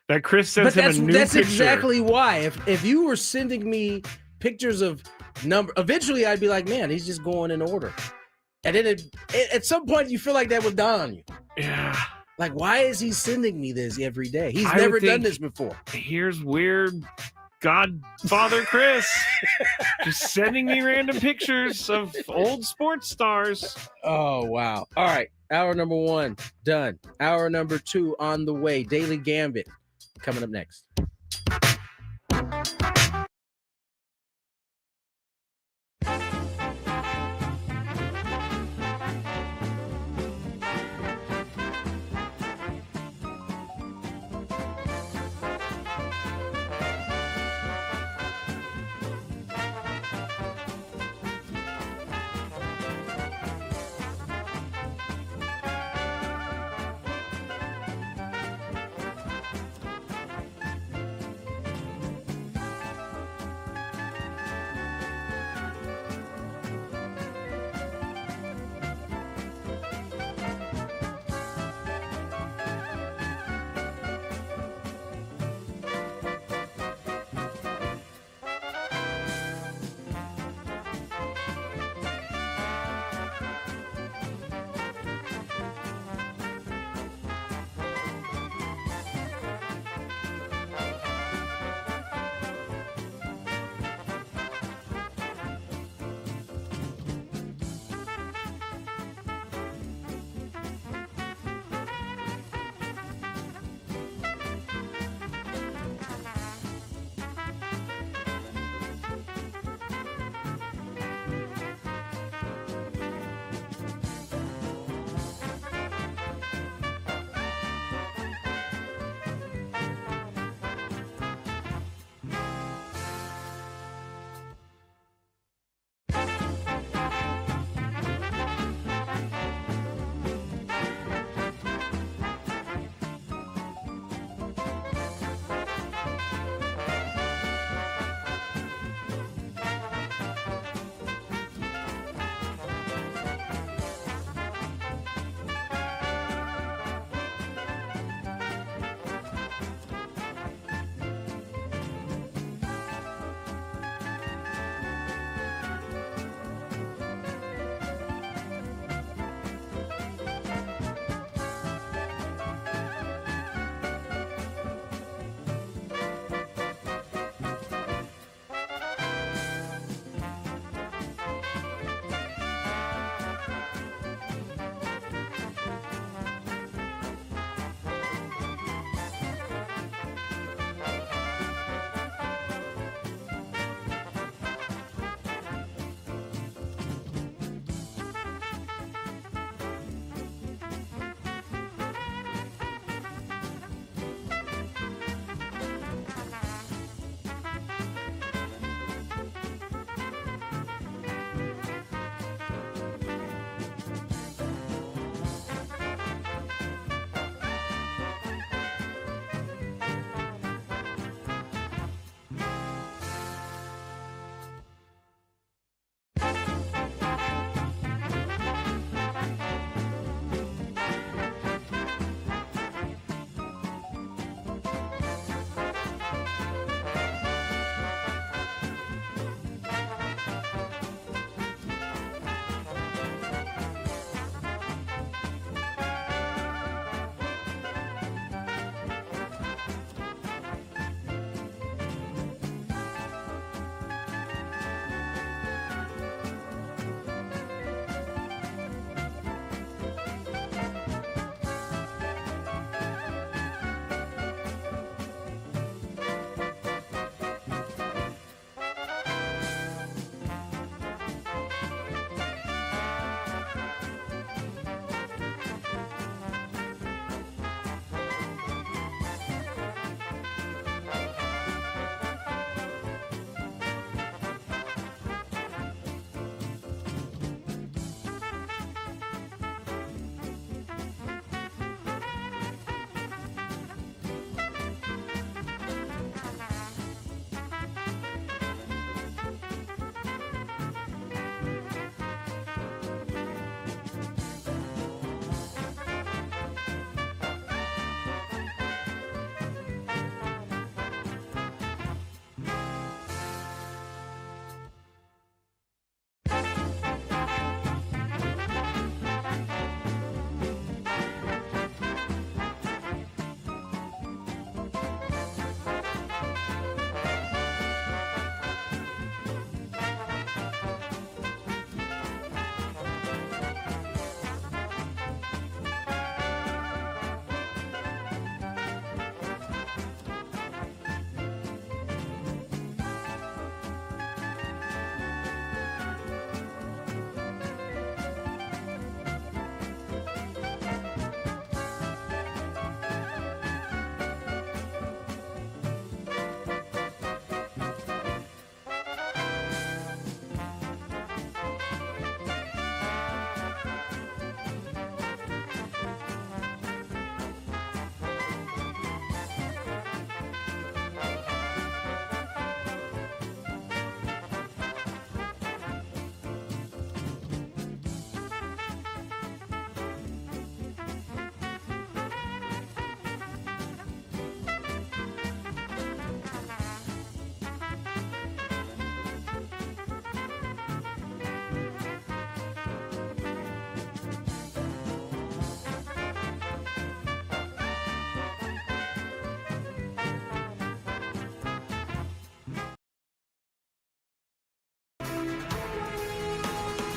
that Chris sends But him a new that's picture. exactly why. If you were sending me pictures of eventually I'd be like, man, he's just going in order. And then at some point you feel like that would dawn on you. Yeah. Like, why is he sending me this every day? He's I never would done think- this before. Here's weird Godfather Chris just sending me random pictures of old sports stars. Oh, wow. All right. Hour number 1 done. Hour number 2 on the way. Daily Gambit coming up next.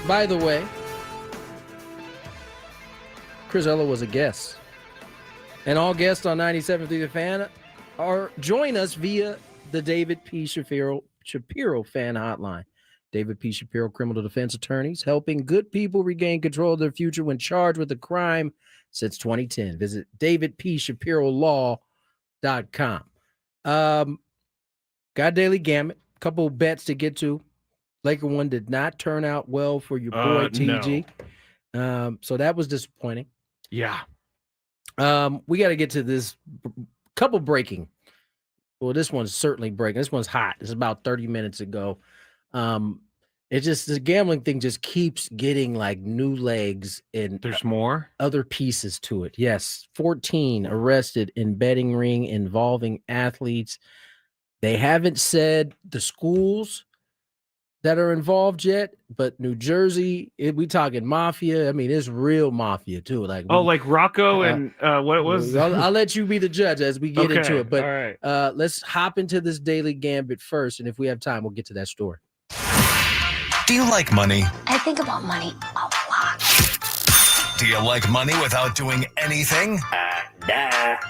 By the way, Chris Ello was a guest. And all guests on 97.3 The Fan join us via the David P. Shapiro fan hotline. David P. Shapiro, criminal defense attorneys, helping good people regain control of their future when charged with a crime since 2010. Visit davidpshapirolaw.com. Got Daily Gambit. Couple bets to get to. Laker one did not turn out well for your boy TG. No. So that was disappointing. Yeah. We got to get to this couple breaking. Well, this one's certainly breaking. This one's hot. It's about 30 minutes ago. It just, the gambling thing just keeps getting like new legs and There's more other pieces to it. Yes. 14 arrested in betting ring involving athletes. They haven't said the schools that are involved yet, but New Jersey, we talking mafia. I mean, it's real mafia too. Like, like Rocco and what was? I'll let you be the judge as we get into it. But all right. Let's hop into this Daily Gambit first, and if we have time, we'll get to that story. Do you like money? I think about money a lot. Do you like money without doing anything?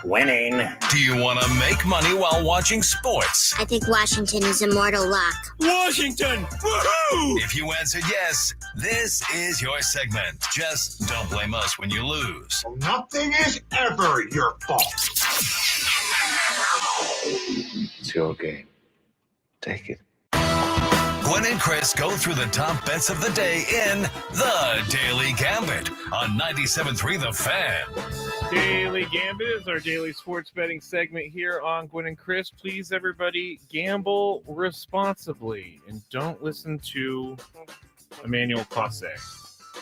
Winning. Do you want to make money while watching sports? I think Washington is immortal luck. Washington! Woohoo! If you answered yes, this is your segment. Just don't blame us when you lose. Nothing is ever your fault. It's your game. Take it. Gwynn and Chris go through the top bets of the day in the Daily Gambit on 97.3 The Fan. Daily Gambit is our daily sports betting segment here on Gwynn and Chris. Please, everybody, gamble responsibly and don't listen to Emmanuel Classe.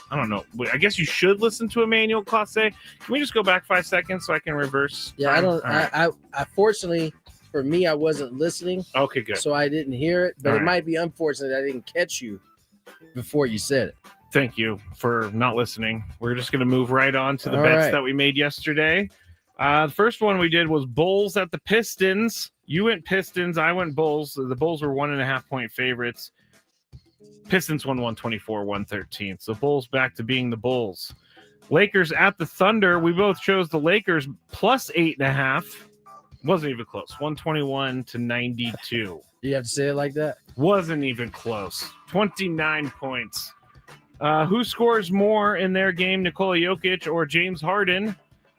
I don't know. I guess you should listen to Emmanuel Classe. Can we just go back 5 seconds so I can reverse? Yeah, time? I fortunately for me, I wasn't listening. Okay, good. So I didn't hear it, but All it right. might be unfortunate I didn't catch you before you said it. Thank you for not listening. We're just going to move right on to the All bets right. that we made yesterday. The first one we did was Bulls at the Pistons. You went Pistons. I went Bulls. The Bulls were 1.5 point favorites. Pistons won 124-113. So Bulls back to being the Bulls. Lakers at the Thunder. We both chose the Lakers plus 8.5. Wasn't even close. 121-92. You have to say it like that? Wasn't even close. 29 points. Who scores more in their game, Nikola Jokic or James Harden?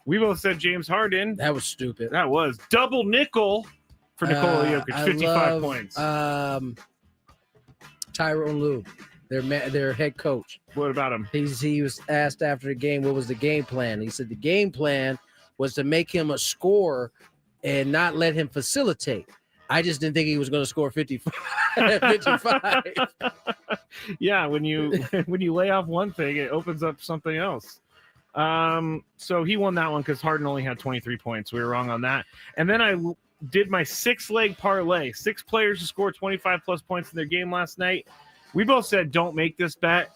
We both said James Harden. That was stupid. That was double nickel for Nikola Jokic, 55 points. Tyrone Lue, their head coach. What about him? He was asked after the game, what was the game plan? He said the game plan was to make him a scorer and not let him facilitate. I just didn't think he was going to score 55. Yeah, when you lay off one thing, it opens up something else. So he won that one because Harden only had 23 points. We were wrong on that. And then I did my 6-leg parlay. 6 players to score 25 plus points in their game last night. We both said don't make this bet.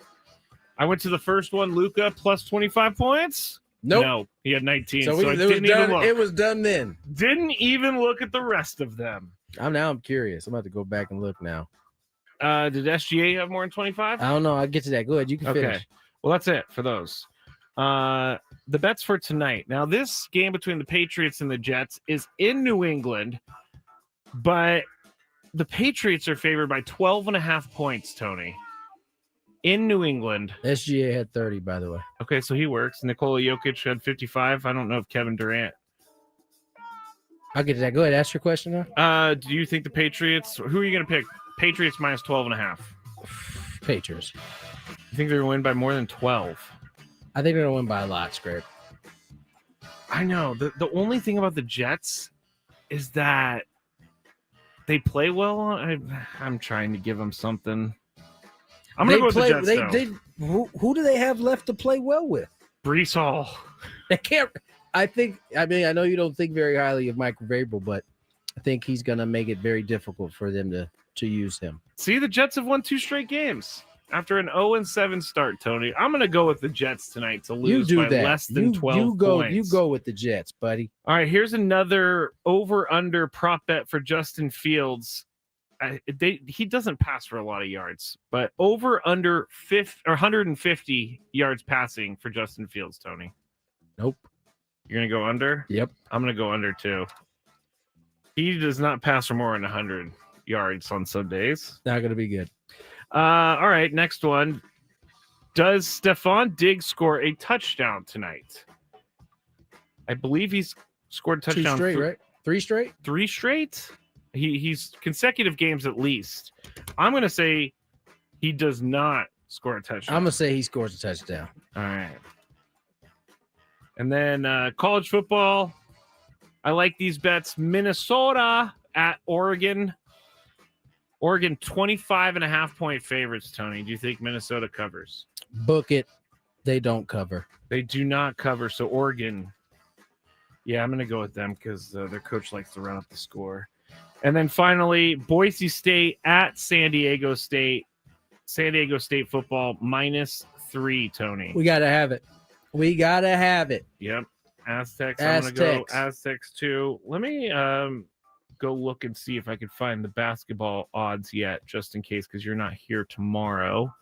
I went to the first one, Luka plus 25 points. Nope. No, he had 19. So I didn't even look. It was done then. Didn't even look at the rest of them. I'm curious. I'm about to go back and look now. Did SGA have more than 25? I don't know. I'll get to that. Go ahead. You can finish. Okay. Well, that's it for those. The bets for tonight. Now, this game between the Patriots and the Jets is in New England, but the Patriots are favored by 12.5 points, Tony. In New England. SGA had 30, by the way. Okay, so he works. Nikola Jokic had 55. I don't know if Kevin Durant. I'll get to that. Go ahead. Ask your question now. Do you think the Patriots, who are you going to pick? Patriots minus 12.5. Patriots. You think they're going to win by more than 12? I think they're going to win by a lot, Scrape. I know. The only thing about the Jets is that they play well. I'm trying to give them something. I'm going to go with the Jets, though. Who do they have left to play well with? Brees Hall. They can't. I know you don't think very highly of Michael Vrabel, but I think he's going to make it very difficult for them to use him. See, the Jets have won 2 straight games after an 0-7 start, Tony. I'm going to go with the Jets tonight to lose by less than 12 points. You go with the Jets, buddy. All right, here's another over-under prop bet for Justin Fields. he doesn't pass for a lot of yards, but over under 150 yards passing for Justin Fields, Tony. Nope. You're going to go under? Yep. I'm going to go under too. He does not pass for more than 100 yards on some days. Not going to be good. All right, next one. Does Stephon Diggs score a touchdown tonight? I believe he's scored a touchdown. 2 straight, right? 3 straight? 3 straight? He's consecutive games at least. I'm going to say he does not score a touchdown. I'm going to say he scores a touchdown. All right. And then college football. I like these bets. Minnesota at Oregon. Oregon 25.5-point favorites, Tony. Do you think Minnesota covers? Book it. They don't cover. They do not cover. So Oregon. Yeah, I'm going to go with them because their coach likes to run up the score. And then finally, Boise State at San Diego State. San Diego State football -3, Tony. We got to have it. We got to have it. Yep. Aztecs. I'm going to go Aztecs too. Let me go look and see if I can find the basketball odds yet, just in case, because you're not here tomorrow.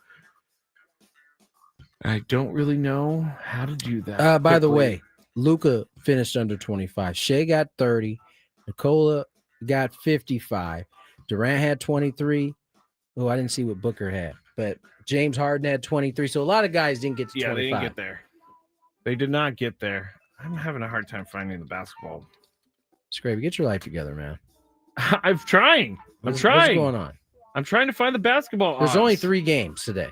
I don't really know how to do that. By the way, Luka finished under 25. Shea got 30. Nikola got 55. Durant had 23. Oh, I didn't see what Booker had, but James Harden had 23. So a lot of guys didn't get to 25. They didn't get there. They did not get there. I'm having a hard time finding the basketball. Skraby, get your life together, man. I'm trying. What's going on? I'm trying to find the basketball. There's odds. only 3 games today.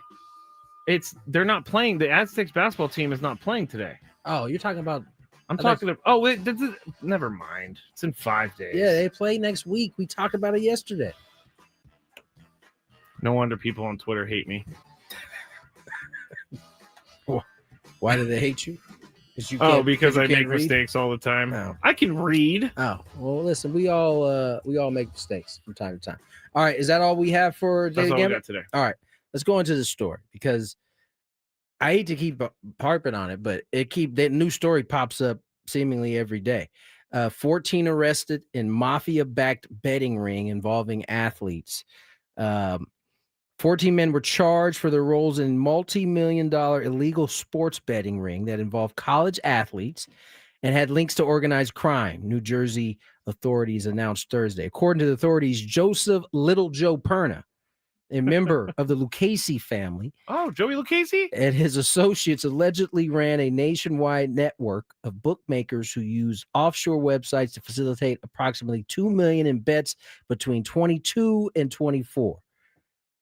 They're not playing. The Aztecs basketball team is not playing today. Oh, you're talking about. I'm talking about. Oh, wait. Never mind. It's in 5 days. Yeah, they play next week. We talked about it yesterday. No wonder people on Twitter hate me. Why do they hate you? Because I make mistakes all the time. Oh. I can read. Oh, well, listen, we all make mistakes from time to time. All right, is that all we have for That's all we got today. All right, let's go into the story because I hate to keep harping on it, but that new story pops up seemingly every day. 14 arrested in mafia-backed betting ring involving athletes. 14 men were charged for their roles in multi-million-dollar illegal sports betting ring that involved college athletes and had links to organized crime, New Jersey authorities announced Thursday. According to the authorities, Joseph Little Joe Perna, a member of the Lucchese family. Oh, Joey Lucchese? And his associates allegedly ran a nationwide network of bookmakers who use offshore websites to facilitate approximately $2 million in bets between 22 and 24.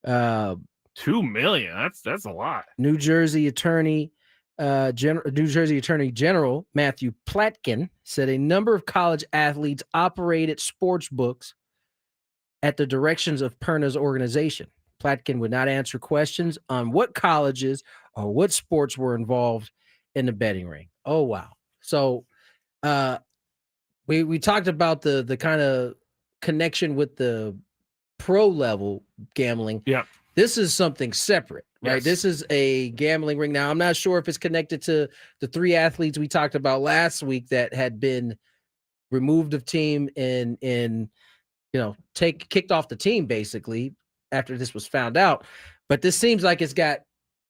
2 million. That's a lot. New Jersey Attorney General Matthew Platkin said a number of college athletes operated sports books at the directions of Perna's organization. Platkin would not answer questions on what colleges or what sports were involved in the betting ring. Oh wow! So, we talked about the kind of connection with the pro level gambling. Yeah. This is something separate, right? Yes. This is a gambling ring. Now, I'm not sure if it's connected to the 3 athletes we talked about last week that had been removed of team and kicked off the team basically after this was found out. But this seems like it's got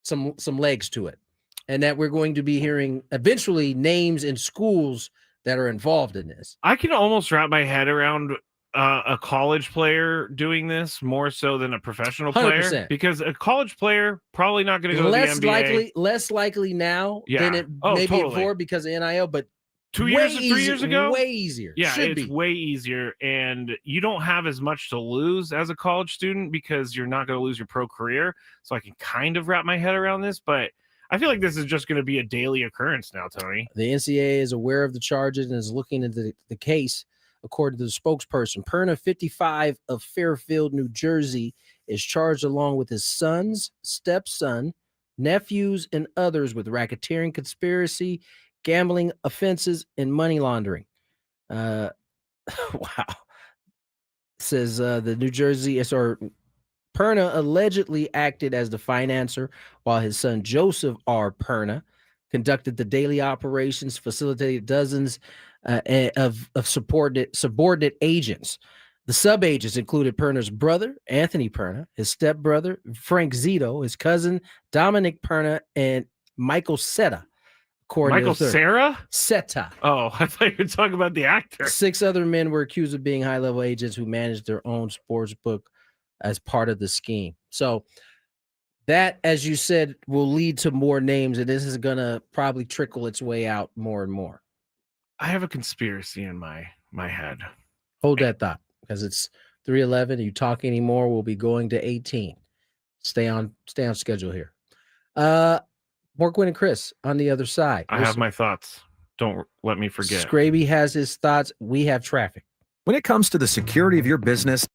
some legs to it, and that we're going to be hearing eventually names and schools that are involved in this. I can almost wrap my head around a college player doing this more so than a professional player, 100%. because a college player probably not going to go to the NBA. Less likely now than it maybe before because of NIL, but 2 years or 3 years ago, way easier. Yeah, it's way easier, and you don't have as much to lose as a college student because you're not going to lose your pro career. So I can kind of wrap my head around this, but I feel like this is just going to be a daily occurrence now, Tony. The NCAA is aware of the charges and is looking into the case. According to the spokesperson, Perna, 55 of Fairfield, New Jersey, is charged along with his sons, stepson, nephews, and others with racketeering, conspiracy, gambling offenses, and money laundering. Wow. Says the New Jersey, Perna allegedly acted as the financer while his son Joseph R. Perna conducted the daily operations, facilitated dozens of subordinate agents. The sub-agents included Perna's brother, Anthony Perna, his stepbrother, Frank Zito, his cousin, Dominic Perna, and Michael Seta. Michael Cera? Seta. Oh, I thought you were talking about the actor. 6 other men were accused of being high-level agents who managed their own sports book as part of the scheme. So that, as you said, will lead to more names, and this is going to probably trickle its way out more and more. I have a conspiracy in my head. Hold that thought, because it's 3:11. You talk anymore, we'll be going to 18. Stay on schedule here. More Gwynn and Chris on the other side. I have my thoughts. Don't let me forget. Skraby has his thoughts. We have traffic. When it comes to the security of your business,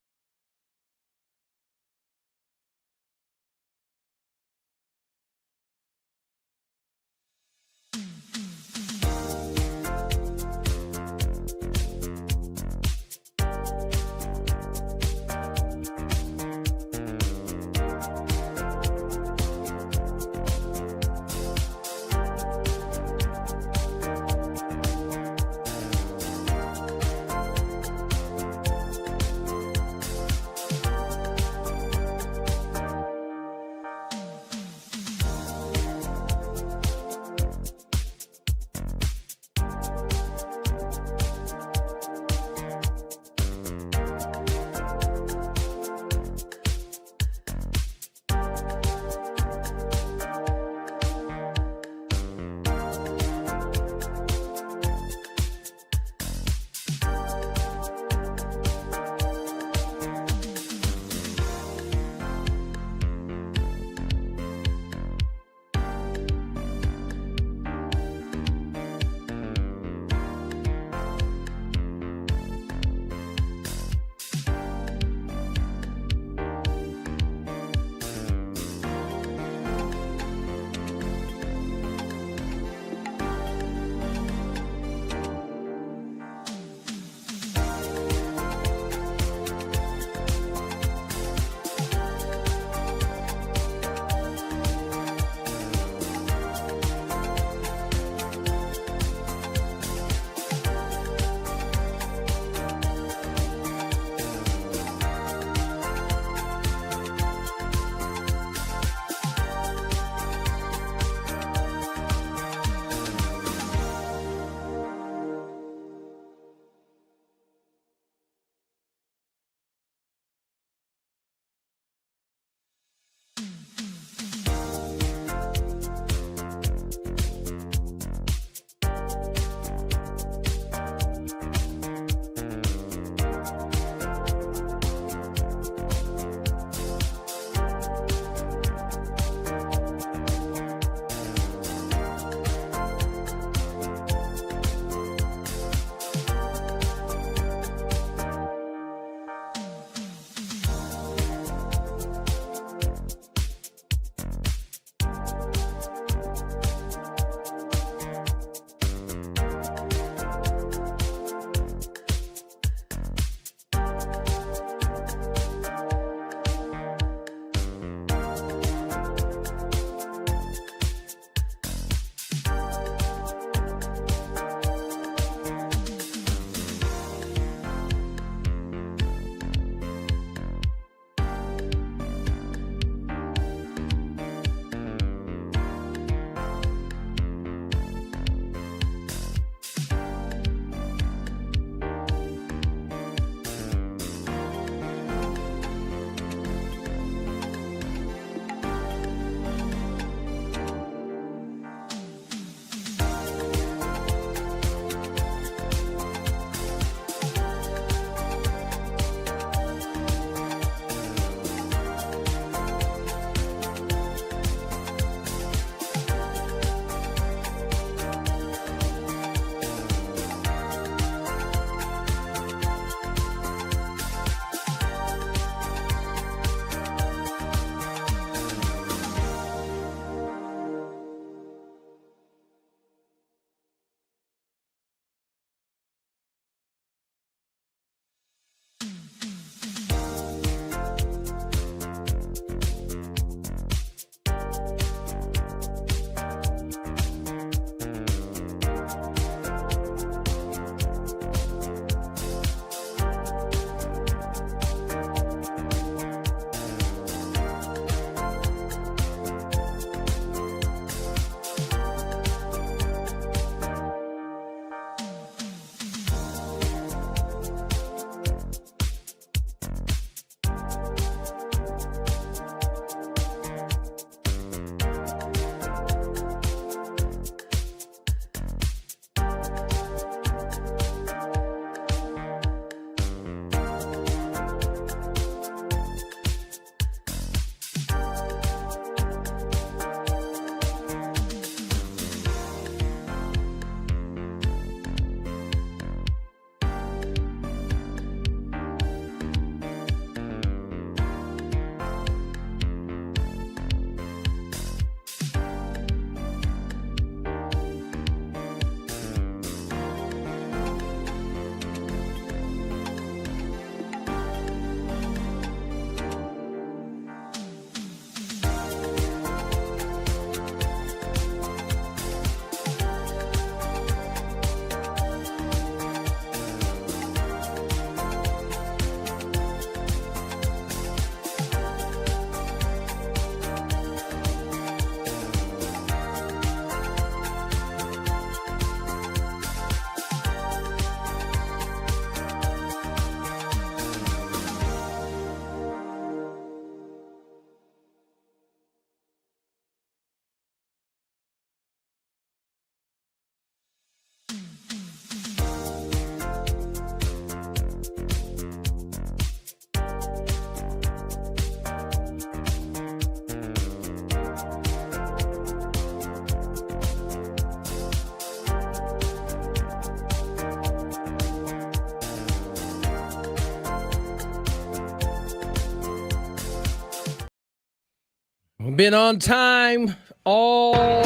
Been on time all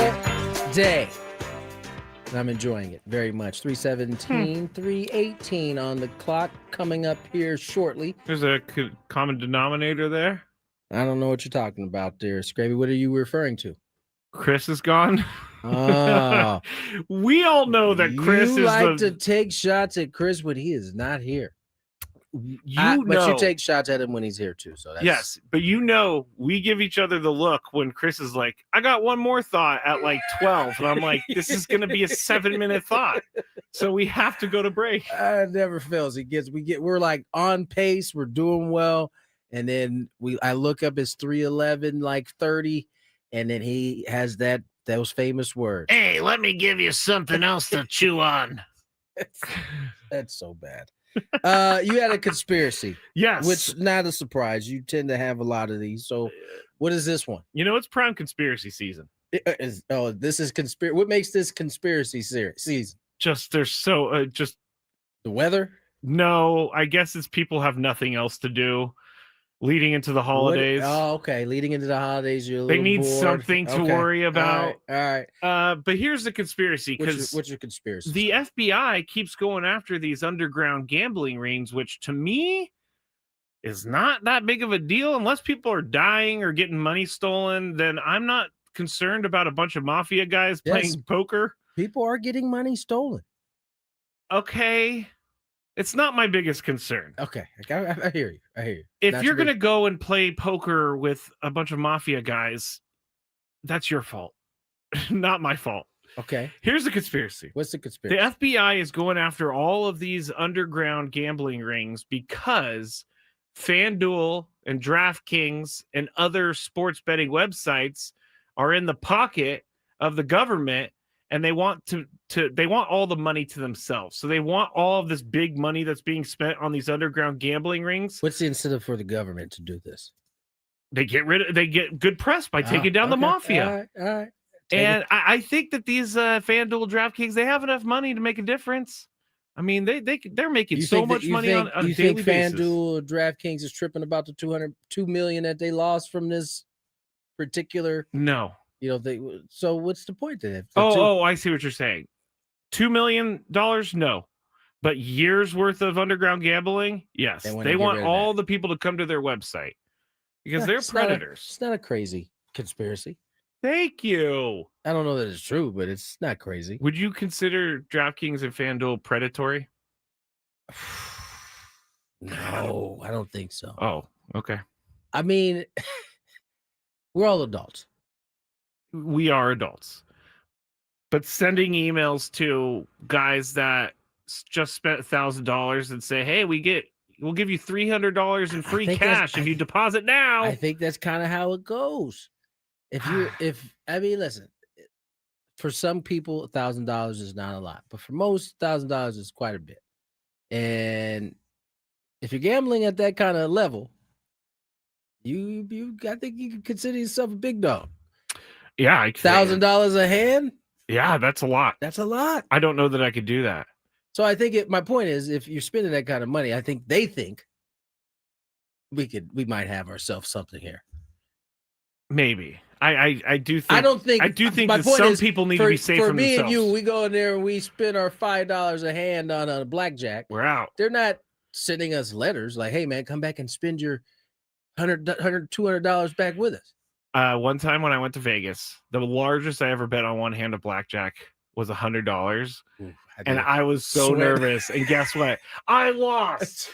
day. And I'm enjoying it very much. 3:17, 3:18 on the clock coming up here shortly. There's a common denominator there. I don't know what you're talking about there, Skraby. What are you referring to? Chris is gone. Oh. We all know that Chris you is like to take shots at Chris when he is not here. But you take shots at him when he's here too. So that's... Yes, but we give each other the look when Chris is like, I got one more thought at like 12. And I'm like, this is going to be a 7-minute thought. So we have to go to break. It never fails. We're like on pace. We're doing well. And then I look up his 3:11, like 30. And then he has those famous words. Hey, let me give you something else to chew on. That's so bad. You had a conspiracy. Yes. Which not a surprise. You tend to have a lot of these. So what is this one? It's prime conspiracy season. This is conspiracy. What makes this conspiracy season? Just the weather? No, I guess it's people have nothing else to do leading into the holidays. Okay. Leading into the holidays, they need bored. Something to worry about. All right. But here's the conspiracy. What's your conspiracy? The FBI keeps going after these underground gambling rings, which to me is not that big of a deal. Unless people are dying or getting money stolen, then I'm not concerned about a bunch of mafia guys playing poker. People are getting money stolen. Okay. It's not my biggest concern. Okay. I hear you. If you're going to go and play poker with a bunch of mafia guys, that's your fault. Not my fault. Okay. Here's the conspiracy. What's the conspiracy? The FBI is going after all of these underground gambling rings because FanDuel and DraftKings and other sports betting websites are in the pocket of the government. And they want they want all the money to themselves. So they want all of this big money that's being spent on these underground gambling rings. What's the incentive for the government to do this? They get good press by taking down the mafia. All right. And I think that these FanDuel, DraftKings, they have enough money to make a difference. I mean, they're making so much money on a daily basis. FanDuel or DraftKings is tripping about the $2 million that they lost from this particular? No. So what's the point then? I see what you're saying. $2 million? No. But years worth of underground gambling? Yes. They want all the people to come to their website because they're predators. It's not a crazy conspiracy. Thank you. I don't know that it's true, but it's not crazy. Would you consider DraftKings and FanDuel predatory? No, I don't think so. Oh, okay. I mean, we're all adults. We are adults, but sending emails to guys that just spent $1,000 and say, "Hey, we'll give you $300 in free cash if you deposit now." I think that's kind of how it goes. Listen, for some people, $1,000 is not a lot, but for most, $1,000 is quite a bit. And if you're gambling at that kind of level, I think you can consider yourself a big dog. Yeah, $1,000 a hand. Yeah, that's a lot. That's a lot. I don't know that I could do that. So I think my point is, if you're spending that kind of money, I think they think we might have ourselves something here. Maybe. I do think. I don't think. I do think my that point some is, people need to be safe from themselves. For me and you, we go in there and we spend our $5 a hand on a blackjack. We're out. They're not sending us letters like, "Hey man, come back and spend your $200 back with us." One time when I went to Vegas, the largest I ever bet on one hand of blackjack was $100. And I was so nervous. And guess what? I lost.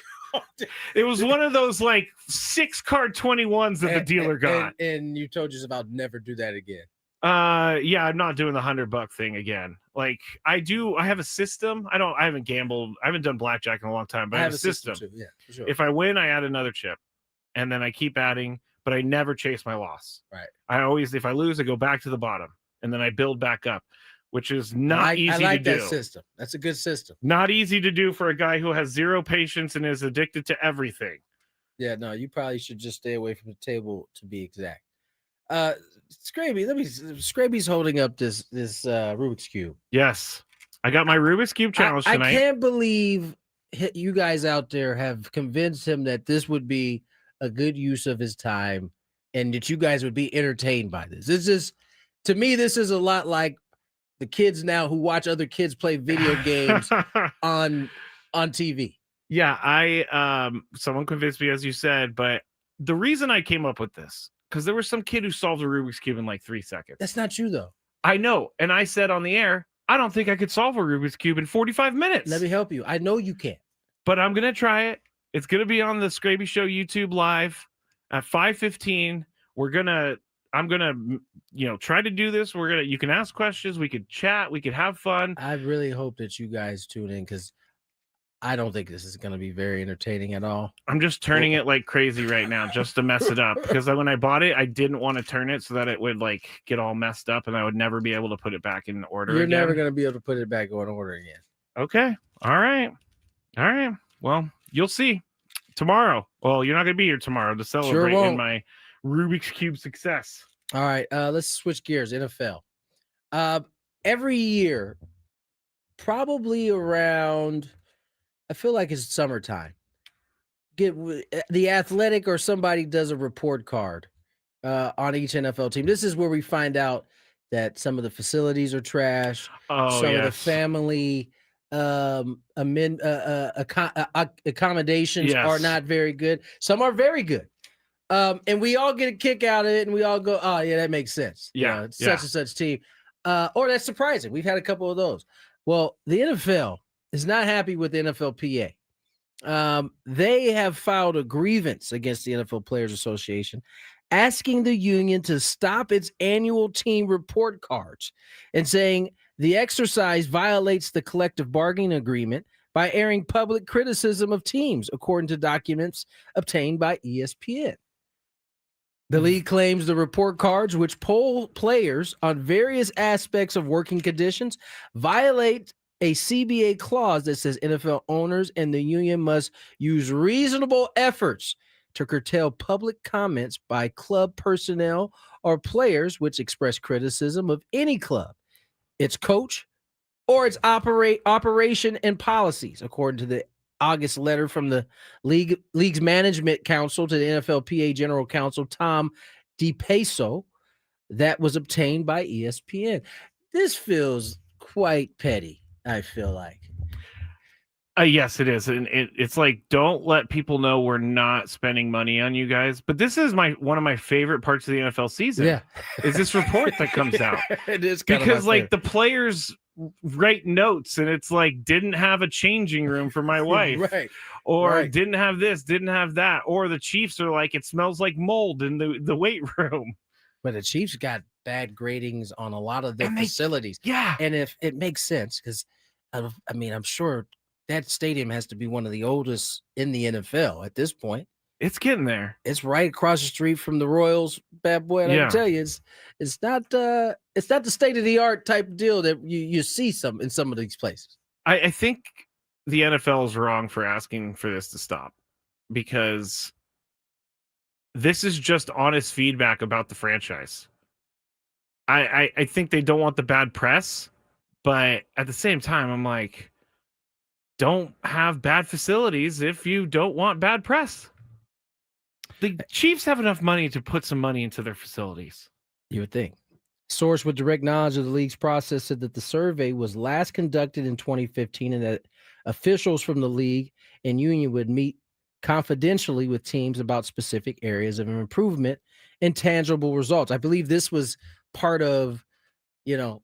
It was one of those like 6-card 21s that the dealer got. And you told yourself, "I'll never do that again." Yeah, I'm not doing the $100 thing again. Like I have a system. I haven't gambled. I haven't done blackjack in a long time, but I have a system. Too. Yeah, for sure. If I win, I add another chip. And then I keep adding, but I never chase my loss. Right. If I lose, I go back to the bottom and then I build back up, which is not easy to do. I like that system. That's a good system. Not easy to do for a guy who has zero patience and is addicted to everything. Yeah, no, you probably should just stay away from the table to be exact. Skraby, Skraby's holding up this Rubik's Cube. Yes. I got my Rubik's Cube challenge tonight. I can't believe you guys out there have convinced him that this would be a good use of his time and that you guys would be entertained by this. This is, to me, this is a lot like the kids now who watch other kids play video games on TV. Yeah, someone convinced me, as you said, but the reason I came up with this, because there was some kid who solved a Rubik's Cube in like 3 seconds. That's not you, though. I know. And I said on the air, I don't think I could solve a Rubik's Cube in 45 minutes. Let me help you. I know you can. But I'm going to try it. It's going to be on the Skraby Show YouTube live at 5:15. I'm going to, try to do this. You can ask questions. We could chat. We could have fun. I really hope that you guys tune in, because I don't think this is going to be very entertaining at all. I'm just turning it like crazy right now just to mess it up, because when I bought it, I didn't want to turn it so that it would like get all messed up and I would never be able to put it back in order. You're again. never going to be able to put it back in order again. Okay. All right. Well, you'll see tomorrow. Well, you're not going to be here tomorrow to celebrate in my Rubik's Cube success. All right. Let's switch gears. NFL. Every year, probably around, I feel like it's summertime, the Athletic or somebody does a report card on each NFL team. This is where we find out that some of the facilities are trash. Some of the family accommodations are not very good. Some are very good. And we all get a kick out of it, and we all go, oh, yeah, that makes sense. Yeah. It's such and such team. Or that's surprising. We've had a couple of those. Well, the NFL is not happy with the NFLPA. They have filed a grievance against the NFL Players Association, asking the union to stop its annual team report cards and saying the exercise violates the collective bargaining agreement by airing public criticism of teams, according to documents obtained by ESPN. The league claims the report cards, which poll players on various aspects of working conditions, violate a CBA clause that says NFL owners and the union must use reasonable efforts to curtail public comments by club personnel or players which express criticism of any club, its coach, or its operation and policies, according to the August letter from the league's management council to the NFLPA general counsel, Tom DePaso, that was obtained by ESPN. This feels quite petty, I feel like. Yes, it is. And it's like, don't let people know we're not spending money on you guys. But this is one of my favorite parts of the NFL season. Yeah. Is this report that comes out. It is because like the players write notes and it's like, didn't have a changing room for my wife. Right. Or didn't have this, didn't have that. Or the Chiefs are like, it smells like mold in the weight room. But the Chiefs got bad gradings on a lot of their facilities. Yeah. And if it makes sense, because I mean, I'm sure that stadium has to be one of the oldest in the NFL at this point. It's getting there. It's right across the street from the Royals, bad boy. And I can tell you, it's not the state of the art type deal that you see in some of these places. I think the NFL is wrong for asking for this to stop, because this is just honest feedback about the franchise. I think they don't want the bad press, but at the same time, I'm like, don't have bad facilities if you don't want bad press. The Chiefs have enough money to put some money into their facilities. You would think. Source with direct knowledge of the league's process said that the survey was last conducted in 2015 and that officials from the league and union would meet confidentially with teams about specific areas of improvement and tangible results. I believe this was part of, the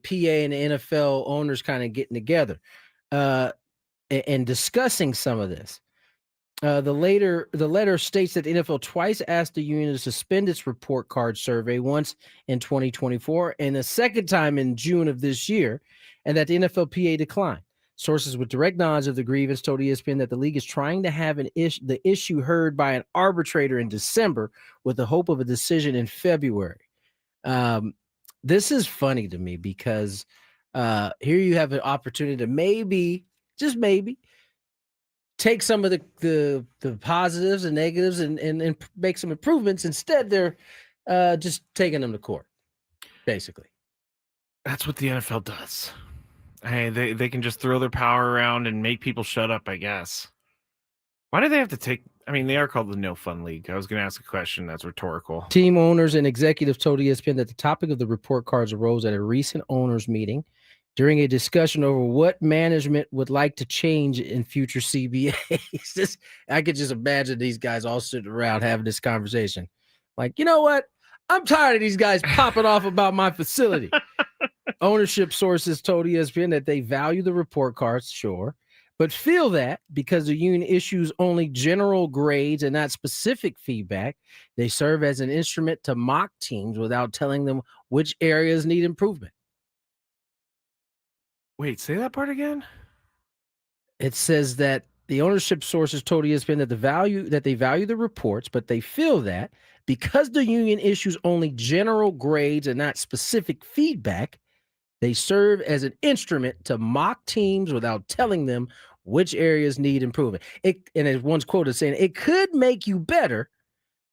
PA and the NFL owners kind of getting together and discussing some of this. The letter states that the NFL twice asked the union to suspend its report card survey, once in 2024 and a second time in June of this year, and that the NFLPA declined. Sources with direct knowledge of the grievance told ESPN that the league is trying to have the issue heard by an arbitrator in December with the hope of a decision in February. This is funny to me because here you have an opportunity to maybe, just maybe, take some of the positives and negatives and make some improvements. Instead, they're just taking them to court, basically. That's what the NFL does. Hey, they can just throw their power around and make people shut up, I guess. Why do they have to take... I mean, they are called the No Fun League. I was going to ask a question that's rhetorical. Team owners and executives told ESPN that the topic of the report cards arose at a recent owners meeting during a discussion over what management would like to change in future CBAs. I could just imagine these guys all sitting around having this conversation. Like, you know what? I'm tired of these guys popping off about my facility. Ownership sources told ESPN that they value the report cards, sure, but feel that because the union issues only general grades and not specific feedback, they serve as an instrument to mock teams without telling them which areas need improvement. Wait, say that part again? It says that the ownership sources told ESPN that they value the reports, but they feel that because the union issues only general grades and not specific feedback, they serve as an instrument to mock teams without telling them which areas need improvement. And as one's quote is saying, it could make you better,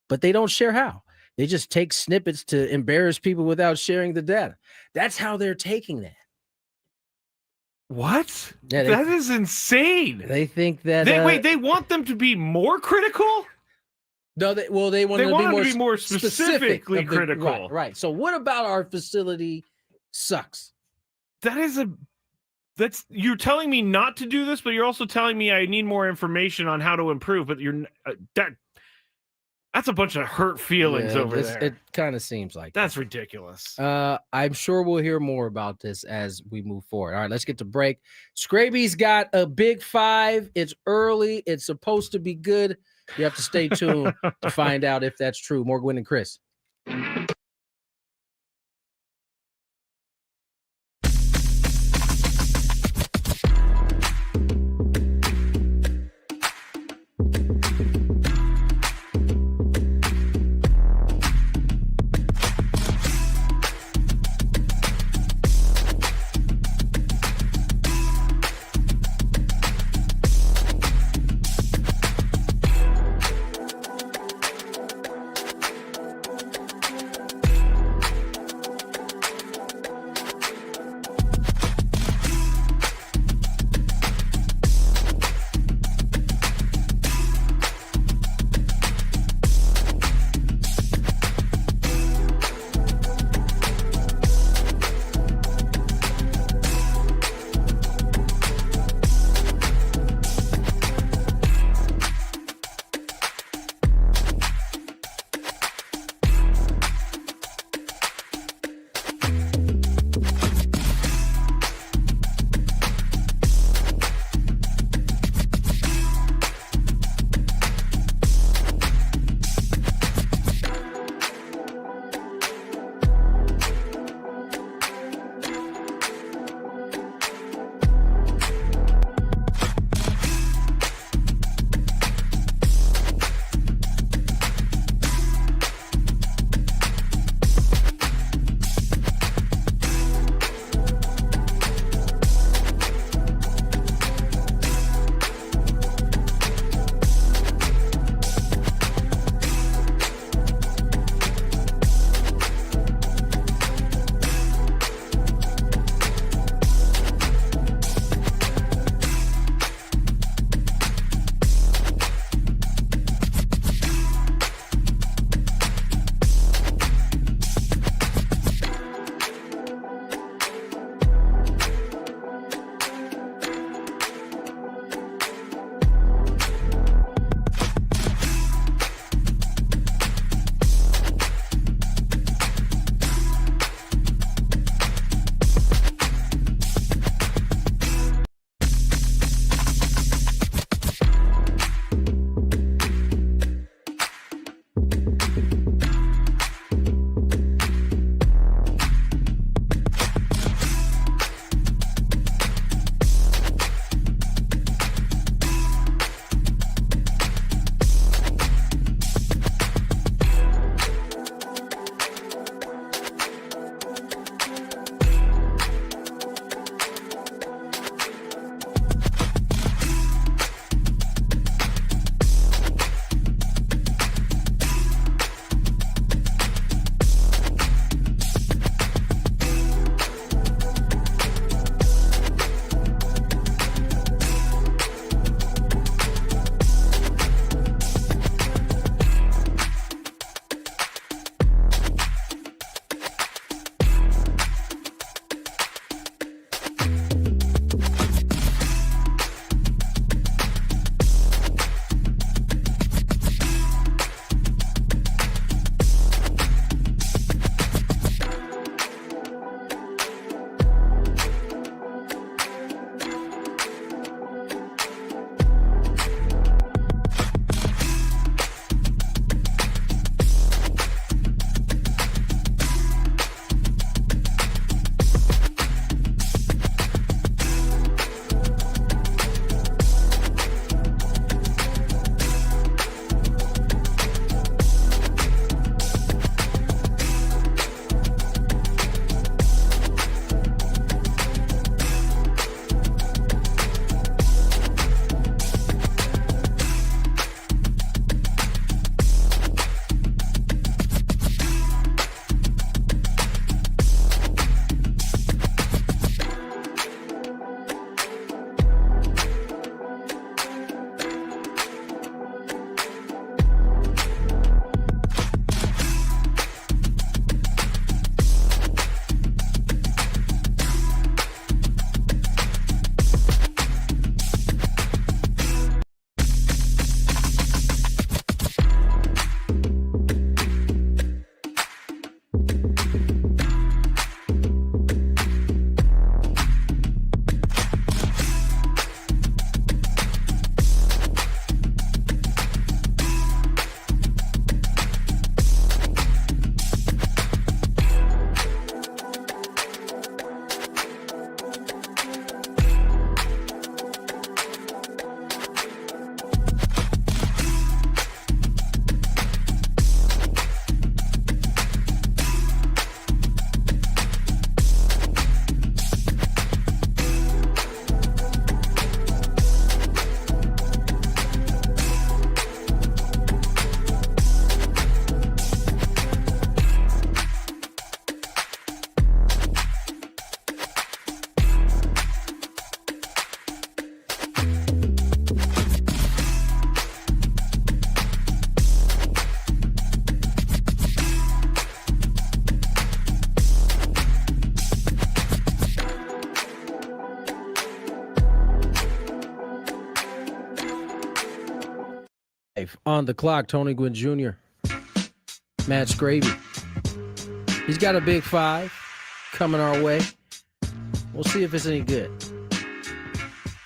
but they don't share how. They just take snippets to embarrass people without sharing the data. That's how they're taking that. What? Yeah, that is insane. They think that they want them to be more critical? No, they want them to be more specifically critical. Right. So what about our facility sucks? You're telling me not to do this, but you're also telling me I need more information on how to improve. But that's a bunch of hurt feelings over there. It kind of seems like that's ridiculous. I'm sure we'll hear more about this as we move forward. All right, let's get to break. Skraby's got a big 5. It's early. It's supposed to be good. You have to stay tuned to find out if that's true. More Gwynn and Chris. On the clock, Tony Gwynn Jr., Matt Skraby. He's got a big 5 coming our way. We'll see if it's any good.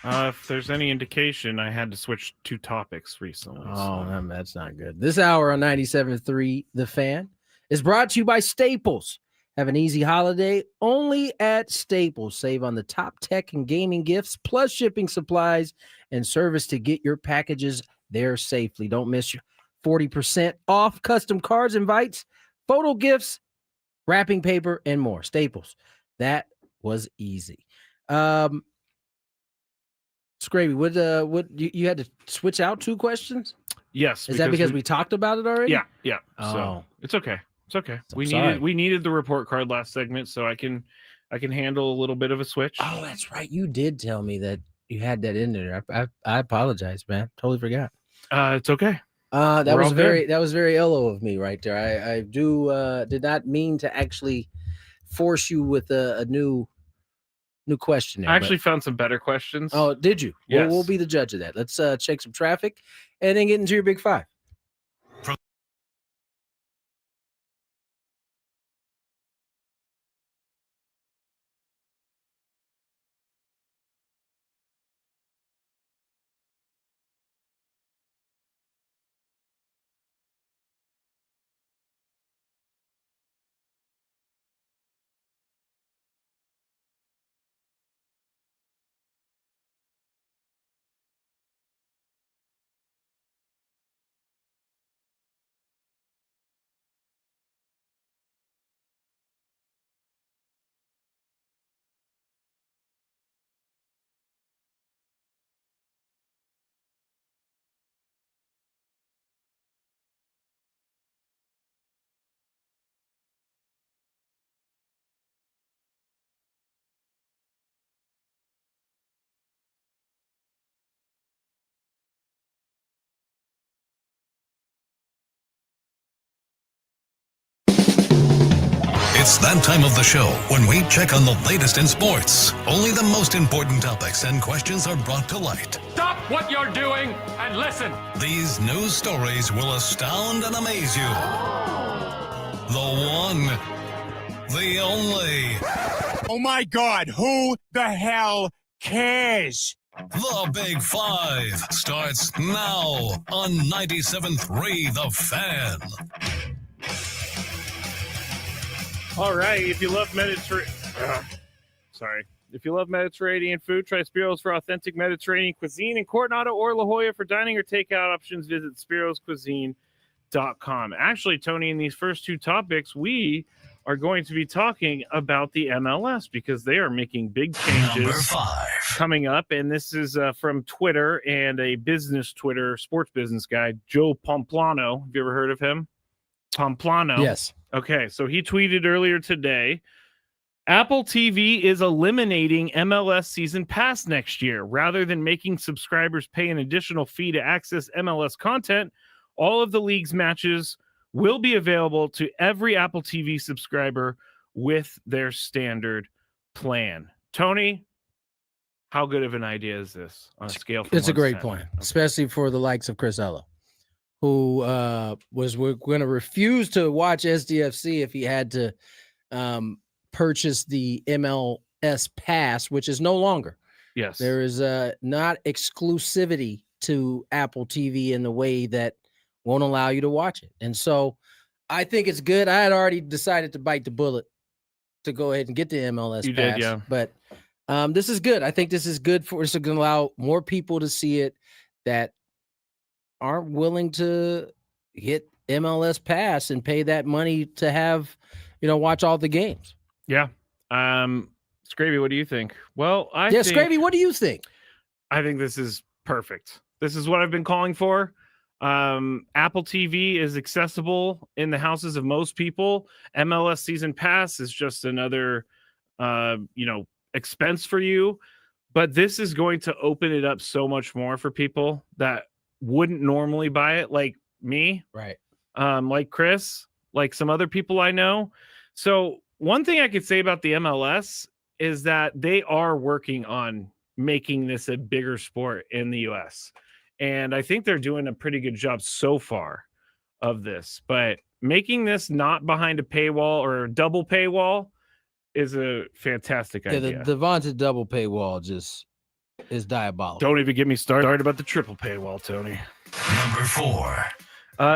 If there's any indication, I had to switch 2 topics recently. Oh, that's not good. This hour on 97.3 The Fan is brought to you by Staples. Have an easy holiday only at Staples. Save on the top tech and gaming gifts, plus shipping supplies and service to get your packages there safely. Don't miss your 40% off custom cards, invites, photo gifts, wrapping paper, and more. Staples. That was easy. Skraby, what you had to switch out 2 questions? Yes. Is that because we talked about it already? Yeah. Oh. So it's okay. It's okay. Sorry. We needed the report card last segment, so I can handle a little bit of a switch. Oh, that's right. You did tell me that you had that in there. I apologize, man. Totally forgot. It's okay. That was very Ello of me right there. I did not mean to actually force you with a new question there. I actually found some better questions. Oh, did you? Yes. Well, we'll be the judge of that. Let's check some traffic and then get into your big 5. It's that time of the show when we check on the latest in sports. Only the most important topics and questions are brought to light. Stop what you're doing and listen. These news stories will astound and amaze you. The one, the only. Oh my God, who the hell cares? The Big 5 starts now on 97.3 The Fan. All right. If you love Mediterranean food, try Spiro's for authentic Mediterranean cuisine in Coronado or La Jolla. For dining or takeout options, visit spiroscuisine.com. Actually, Tony, in these first 2 topics, we are going to be talking about the MLS because they are making big changes coming up. And this is from Twitter and a sports business guy, Joe Pomplano. Have you ever heard of him? Pomplano. Yes. Okay, so he tweeted earlier today, Apple TV is eliminating MLS Season Pass next year. Rather than making subscribers pay an additional fee to access MLS content, all of the league's matches will be available to every Apple TV subscriber with their standard plan. Tony, how good of an idea is this on a scale from It's a 1 to great 10? point, especially for the likes of Chris Ello, who was going to refuse to watch SDFC if he had to purchase the MLS pass, which is no longer. Yes. There is not exclusivity to Apple TV in the way that won't allow you to watch it. And so I think it's good. I had already decided to bite the bullet to go ahead and get the MLS You pass. did, yeah. But this is good. I think this is good for it's going to allow more people to see it that aren't willing to get MLS pass and pay that money to have, watch all the games. Yeah. Skraby, what do you think? Well, Skraby, what do you think? I think this is perfect. This is what I've been calling for. Apple TV is accessible in the houses of most people. MLS Season Pass is just another, expense for you. But this is going to open it up so much more for people that wouldn't normally buy it, like me, right? Like Chris, like some other people I know. So one thing I could say about the MLS is that they are working on making this a bigger sport in the US. And I think they're doing a pretty good job so far of this. But making this not behind a paywall or a double paywall is a fantastic idea. The vaunted double paywall just is diabolical. Don't even get me started about the triple paywall, Tony. Number 4.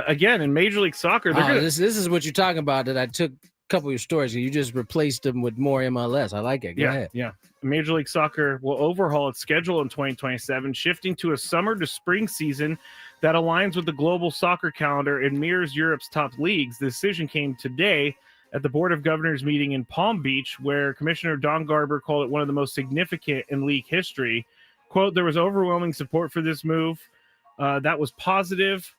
Again, in Major League Soccer, this is what you're talking about that I took a couple of your stories. You just replaced them with more MLS. I like it. Go ahead. Yeah. Major League Soccer will overhaul its schedule in 2027, shifting to a summer to spring season that aligns with the global soccer calendar and mirrors Europe's top leagues. The decision came today at the Board of Governors meeting in Palm Beach, where Commissioner Don Garber called it one of the most significant in league history. Quote, there was overwhelming support for this move. That was positive,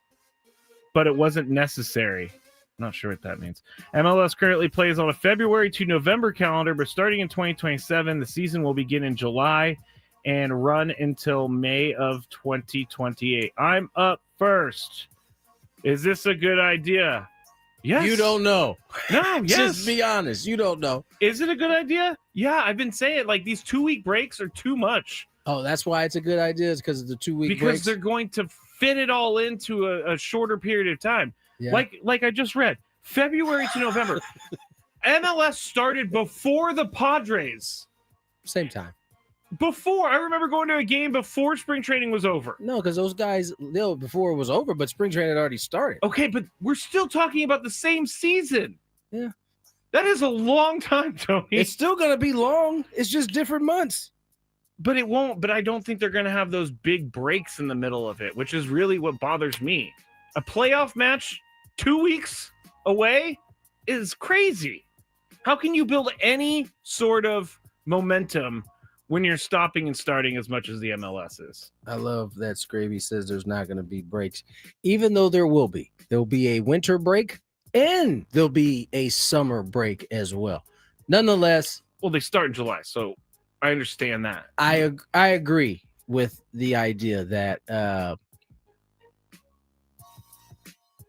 but it wasn't necessary. Not sure what that means. MLS currently plays on a February to November calendar, but starting in 2027, the season will begin in July and run until May of 2028. I'm up first. Is this a good idea? Yes. You don't know. No, yes. Just be honest. You don't know. Is it a good idea? Yeah, I've been saying like these 2-week breaks are too much. Oh, that's why it's a good idea. It's because of the 2-week breaks. Because they're going to fit it all into a shorter period of time. Yeah. Like I just read, February to November. MLS started before the Padres. Same time. Before, I remember going to a game before spring training was over. No, because those guys, before it was over, but spring training had already started. Okay, but we're still talking about the same season. Yeah. That is a long time, Tony. It's still going to be long. It's just different months. But it won't. But I don't think they're going to have those big breaks in the middle of it, which is really what bothers me. A playoff match 2 weeks away is crazy. How can you build any sort of momentum when you're stopping and starting as much as the MLS is? I love that Skraby says there's not going to be breaks, even though there will be. There'll be a winter break and there'll be a summer break as well. Nonetheless, well, they start in July, so I understand that. I agree with the idea that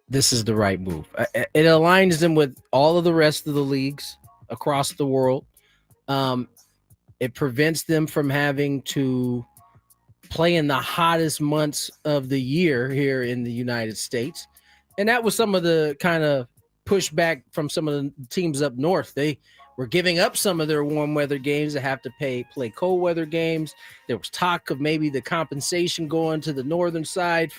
this is the right move. It aligns them with all of the rest of the leagues across the world. It prevents them from having to play in the hottest months of the year here in the United States. And that was some of the kind of pushback from some of the teams up north. They were giving up some of their warm weather games to have to play cold weather games. There was talk of maybe the compensation going to the northern side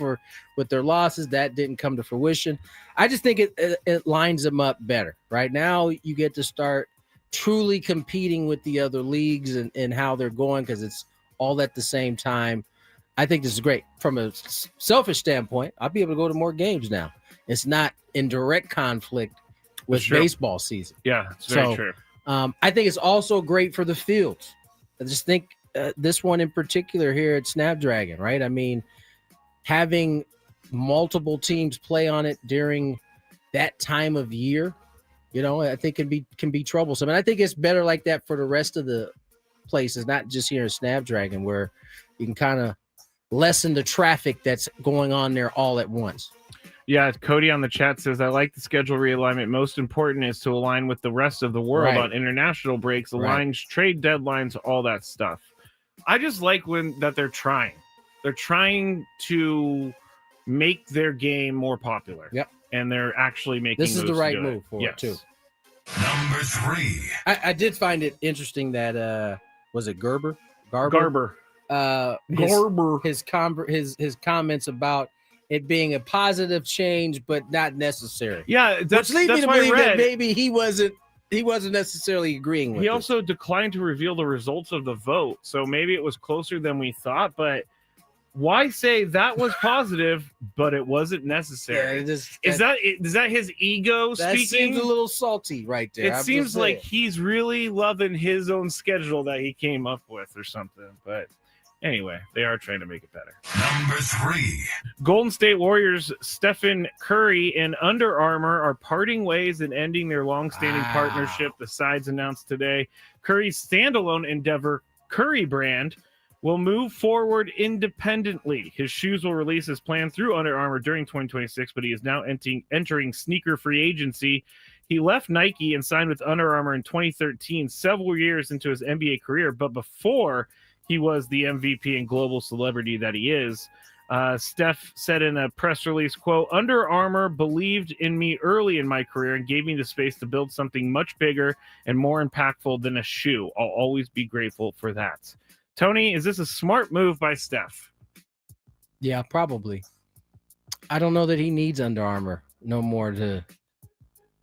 with their losses. That didn't come to fruition. I just think it lines them up better. Right now, you get to start truly competing with the other leagues and how they're going because it's all at the same time. I think this is great. From a selfish standpoint, I'll be able to go to more games now. It's not in direct conflict with baseball season. Yeah, it's very true. I think it's also great for the fields. I just think this one in particular here at Snapdragon, right? I mean, having multiple teams play on it during that time of year, I think can be troublesome. And I think it's better like that for the rest of the places, not just here in Snapdragon, where you can kind of lessen the traffic that's going on there all at once. Yeah, Cody on the chat says, I like the schedule realignment. Most important is to align with the rest of the world on international breaks, align trade deadlines, all that stuff. I just like that they're trying. They're trying to make their game more popular. Yep. And they're actually making this is the right move for it, too. Number 3. I did find it interesting that, was it Garber? His comments about it being a positive change, but not necessary. Yeah, that's leading me to believe that maybe he wasn't necessarily agreeing with it. He also declined to reveal the results of the vote, so maybe it was closer than we thought. But why say that was positive, but it wasn't necessary? Yeah, is that his ego that speaking? Seems a little salty right there. It seems like he's really loving his own schedule that he came up with or something. But anyway, they are trying to make it better. Number 3. Golden State Warriors Stephen Curry and Under Armour are parting ways and ending their long-standing partnership. The sides announced today. Curry's standalone endeavor, Curry Brand, will move forward independently. His shoes will release as planned through Under Armour during 2026, but he is now entering sneaker free agency. He left Nike and signed with Under Armour in 2013, several years into his NBA career, but before he was the MVP and global celebrity that he is. Steph said in a press release, quote, Under Armour believed in me early in my career and gave me the space to build something much bigger and more impactful than a shoe. I'll always be grateful for that. Tony, is this a smart move by Steph? Yeah, probably. I don't know that he needs Under Armour no more to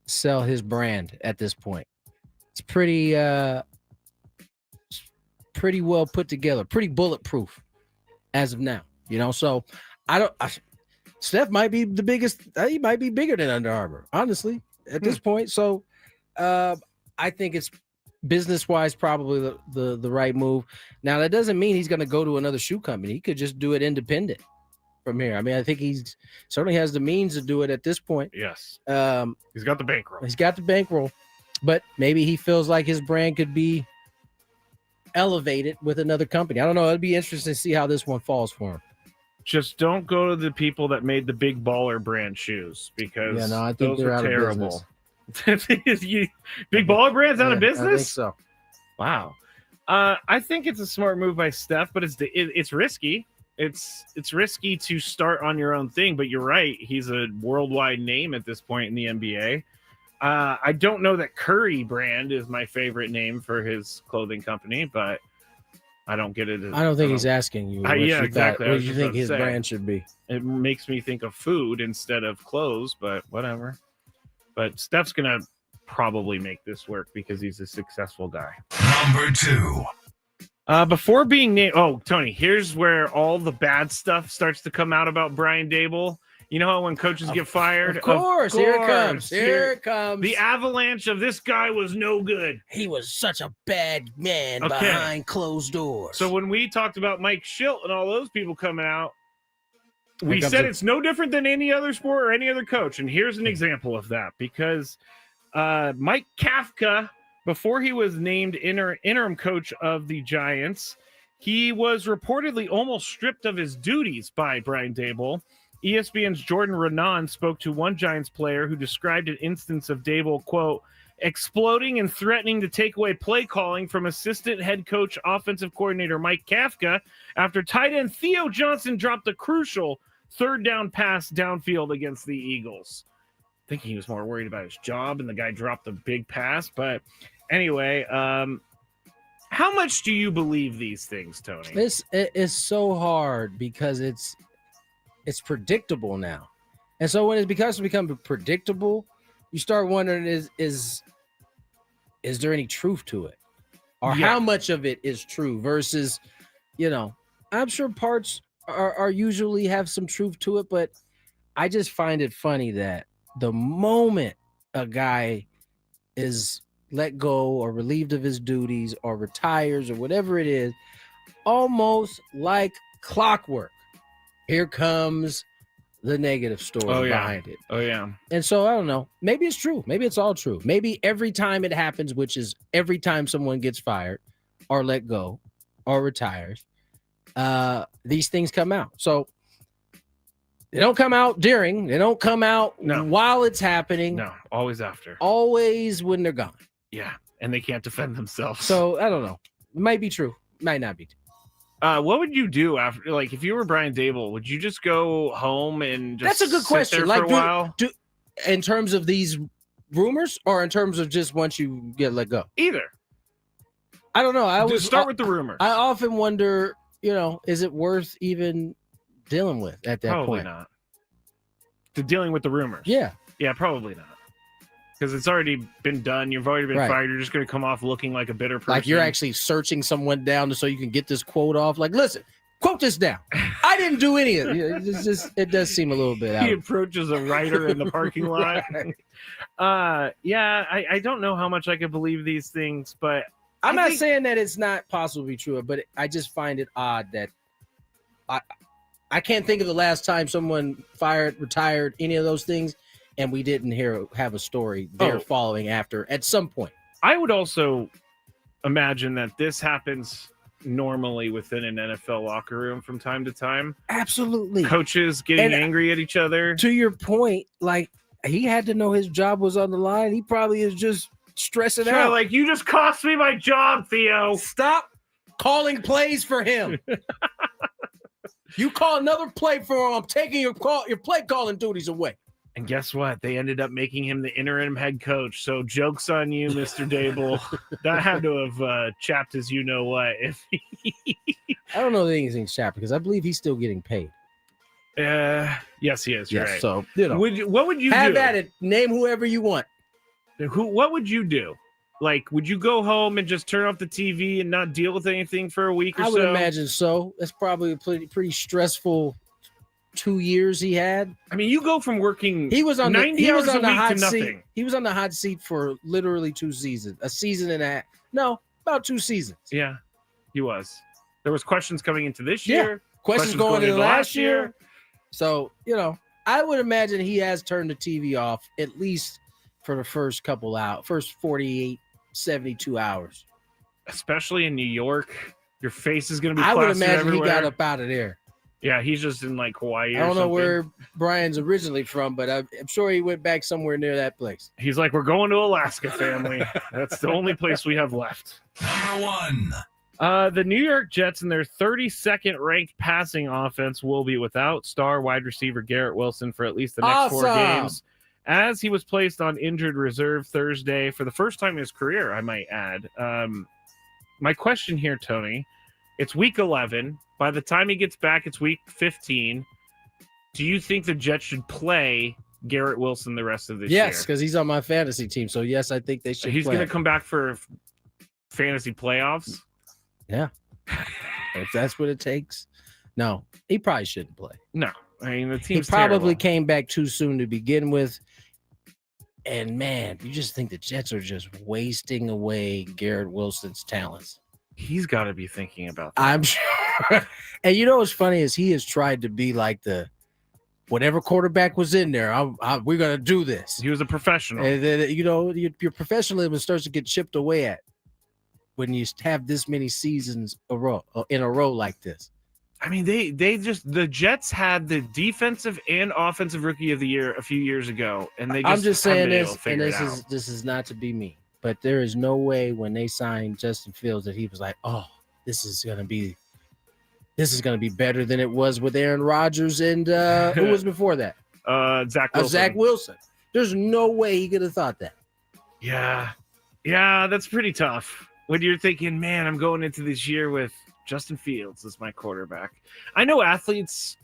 sell his brand at this point. It's pretty well put together, pretty bulletproof as of now. So Steph might be the biggest. He might be bigger than Under Armour, honestly, at this point. So I think it's business-wise probably the right move. Now, that doesn't mean he's going to go to another shoe company. He could just do it independent from here. I mean, I think he's certainly has the means to do it at this point. Yes. He's got the bankroll. He's got the bankroll, but maybe he feels like his brand could be elevated with another company. I don't know. It'd be interesting to see how this one falls for him. Just don't go to the people that made the Big Baller brand shoes because I think those they're are out terrible. of business. Big Baller brand's out of business? I think so. Wow. I think it's a smart move by Steph, but it's risky. It's risky to start on your own thing, but you're right. He's a worldwide name at this point in the NBA. I don't know that Curry brand is my favorite name for his clothing company, but I don't get it. I don't think he's asking you. Exactly. What do you think his brand should be? It makes me think of food instead of clothes, but whatever. But Steph's going to probably make this work because he's a successful guy. Number 2. Before being named, Tony, here's where all the bad stuff starts to come out about Brian Daboll. You know how when coaches get fired? Of course. Here it comes. Here it comes. The avalanche of this guy was no good. He was such a bad man behind closed doors. So when we talked about Mike Schilt and all those people coming out, we said it's no different than any other sport or any other coach. And here's an example of that because Mike Kafka, before he was named interim coach of the Giants, he was reportedly almost stripped of his duties by Brian Daboll. ESPN's Jordan Renan spoke to one Giants player who described an instance of Daboll, quote, exploding and threatening to take away play calling from assistant head coach offensive coordinator Mike Kafka after tight end Theo Johnson dropped a crucial third down pass downfield against the Eagles. I think he was more worried about his job and the guy dropped a big pass. But anyway, how much do you believe these things, Tony? This is so hard because it's predictable now. And so when it become predictable, you start wondering, is there any truth to it? Or how much of it is true versus, I'm sure parts are usually have some truth to it, but I just find it funny that the moment a guy is let go or relieved of his duties or retires or whatever it is, almost like clockwork, here comes the negative story behind it. Oh, yeah. And so I don't know. Maybe it's true. Maybe it's all true. Maybe every time it happens, which is every time someone gets fired or let go or retires, these things come out. So they don't come out during. They don't come out while it's happening. No, always after. Always when they're gone. Yeah, and they can't defend themselves. So I don't know. It might be true. It might not be true. What would you do after, like, if you were Brian Daboll? Would you just go home and just That's a good question. There like, for a while? In terms of these rumors, or in terms of just once you get let go? Either. I don't know. I would start with the rumors. I often wonder, is it worth even dealing with at that probably point? Not. Dealing with the rumors. Yeah. Yeah, probably not. Because it's already been done. You've already been fired. You're just going to come off looking like a bitter person. Like you're actually searching someone down so you can get this quote off. Like, listen, quote this down. I didn't do any of it. It does seem a little bit out. He approaches a writer in the parking lot. I don't know how much I could believe these things, but I'm not saying that it's not possible to be true, but I just find it odd that I can't think of the last time someone fired, retired, any of those things, and we didn't have a story there following after at some point. I would also imagine that this happens normally within an NFL locker room from time to time. Absolutely. Coaches getting angry at each other. To your point, like, he had to know his job was on the line. He probably is just stressing out. Like, you just cost me my job, Theo. Stop calling plays for him. You call another play for him. I'm taking your play calling duties away. And guess what? They ended up making him the interim head coach. So joke's on you, Mr. Dable. That had to have chapped his you-know-what. I don't know that anything's chapped because I believe he's still getting paid. Yes, he is. You're right. So, you know. What would you have do? at it. Name whoever you want. What would you do? Like, would you go home and just turn off the TV and not deal with anything for a week or so? I would imagine so. That's probably a pretty stressful 2 years he had. I mean, you go from working 90 hours a week hot to nothing. seat. He was on the hot seat for literally 2 seasons. A season and a half. No, about 2 seasons. Yeah, he was. There was questions coming into this Yeah. year. Questions going into last year. So, you know, I would imagine he has turned the TV off at least for the first 48, 72 hours. Especially in New York. Your face is going to be I would plastered imagine everywhere. he got up out of there. Yeah, he's just in like Hawaii. I don't know where Brian's originally from, but I'm sure he went back somewhere near that place. He's like, we're going to Alaska, family. That's the only place we have left. Number 1. The New York Jets and their 32nd ranked passing offense will be without star wide receiver Garrett Wilson for at least the next 4 games, as he was placed on injured reserve Thursday for the first time in his career, I might add. My question here, Tony, it's week 11. By the time he gets back, it's week 15. Do you think the Jets should play Garrett Wilson the rest of this year? Yes, because he's on my fantasy team. So, yes, I think they should He's play. going to come back for fantasy playoffs? Yeah. If that's what it takes. No, he probably shouldn't play. No. I mean, the team's He probably terrible. came back too soon to begin with. And, man, you just think the Jets are just wasting away Garrett Wilson's talents. He's got to be thinking about that. I'm sure. And you know what's funny is he has tried to be like the whatever quarterback was in there. We're going to do this. He was a professional. And then, you know, your professionalism starts to get chipped away at when you have this many seasons in a row like this. I mean, the Jets had the defensive and offensive rookie of the year a few years ago, and they just I'm just saying this, and this this is not to be me, but there is no way when they signed Justin Fields that he was like, oh, this is gonna be better than it was with Aaron Rodgers and who was before that? Zach Wilson. Zach Wilson. There's no way he could have thought that. Yeah, that's pretty tough. When you're thinking, man, I'm going into this year with Justin Fields as my quarterback. I know athletes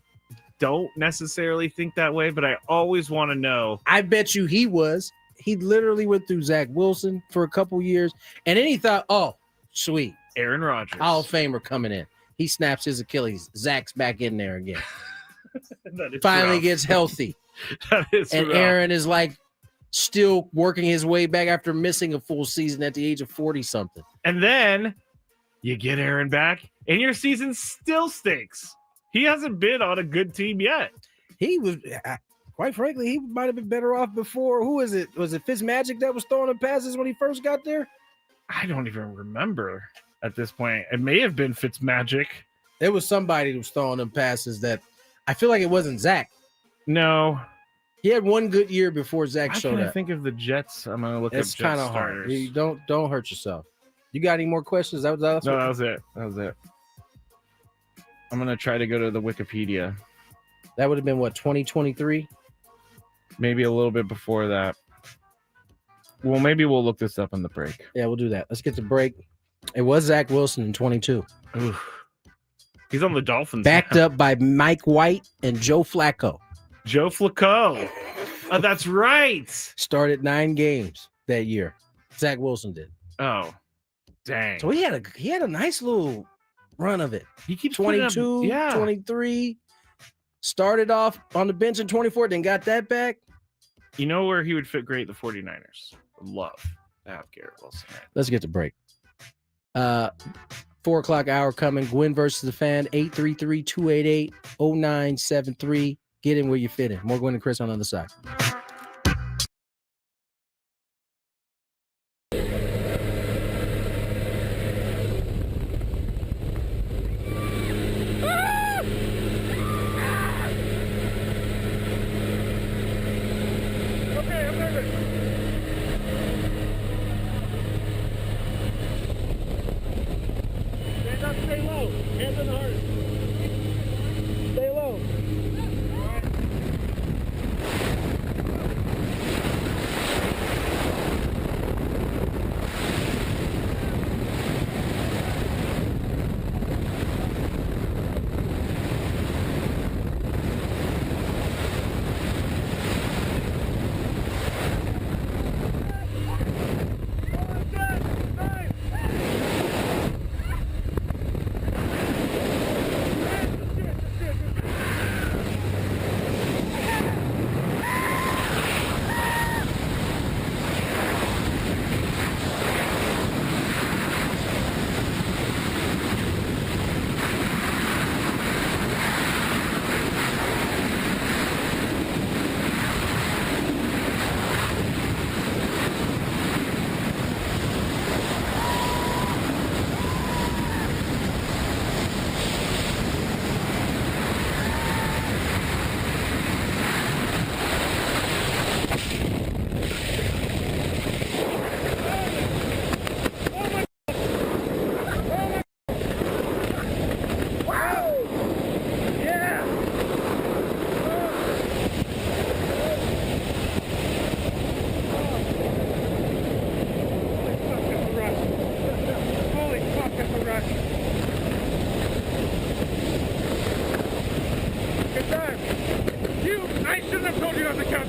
don't necessarily think that way, but I always want to know. I bet you he was. He literally went through Zach Wilson for a couple years, and then he thought, oh, sweet. Aaron Rodgers. Hall of Famer coming in. He snaps his Achilles. Zach's back in there again. Finally rough. gets healthy. That is and rough. Aaron is like still working his way back after missing a full season at the age of 40-something. And then you get Aaron back, and your season still stinks. He hasn't been on a good team yet. He was, quite frankly, he might have been better off before. Who is it? Was it Fitzmagic that was throwing him passes when he first got there? I don't even remember at this point. It may have been Fitzmagic. There was somebody who was throwing him passes that I feel like it wasn't Zach. No. He had one good year before Zach showed up. I think of the Jets. I'm going to look It's up Jets kind of hard. starters. You don't hurt yourself. You got any more questions? No, that was it. I'm going to try to go to the Wikipedia. That would have been, what, 2023? Maybe a little bit before that. Well, maybe we'll look this up on the break. Yeah, we'll do that. Let's get the break. It was Zach Wilson in 22. Oof. He's on the Dolphins. Backed now. up by Mike White and Joe Flacco. Joe Flacco. Oh, that's right. Started 9 games that year. Zach Wilson did. Oh, dang. So he had a nice little run of it. He keeps 22, 23. Started off on the bench in 24, then got that back. You know where he would fit great? The 49ers. Would love to have Garrett Wilson. Let's get to break. 4 o'clock hour coming. Gwynn versus the Fan. 833-288-0973. Get in where you fit in. More Gwynn and Chris on the other side.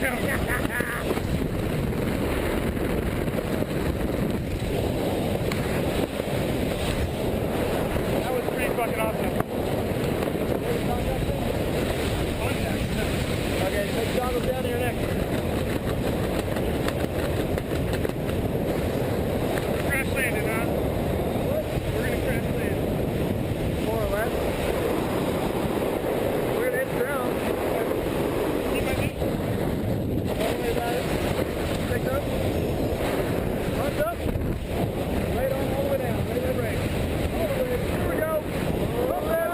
That was pretty fucking awesome. Okay, take goggles down to your neck. Crash landing, huh? What? We're gonna crash land. More or less. We're gonna hit the ground. Keep my knee. Don't worry about it. Pick up. Punch up. Lay it on all the way down. Lay that brake. All the way. Here we go. Up there.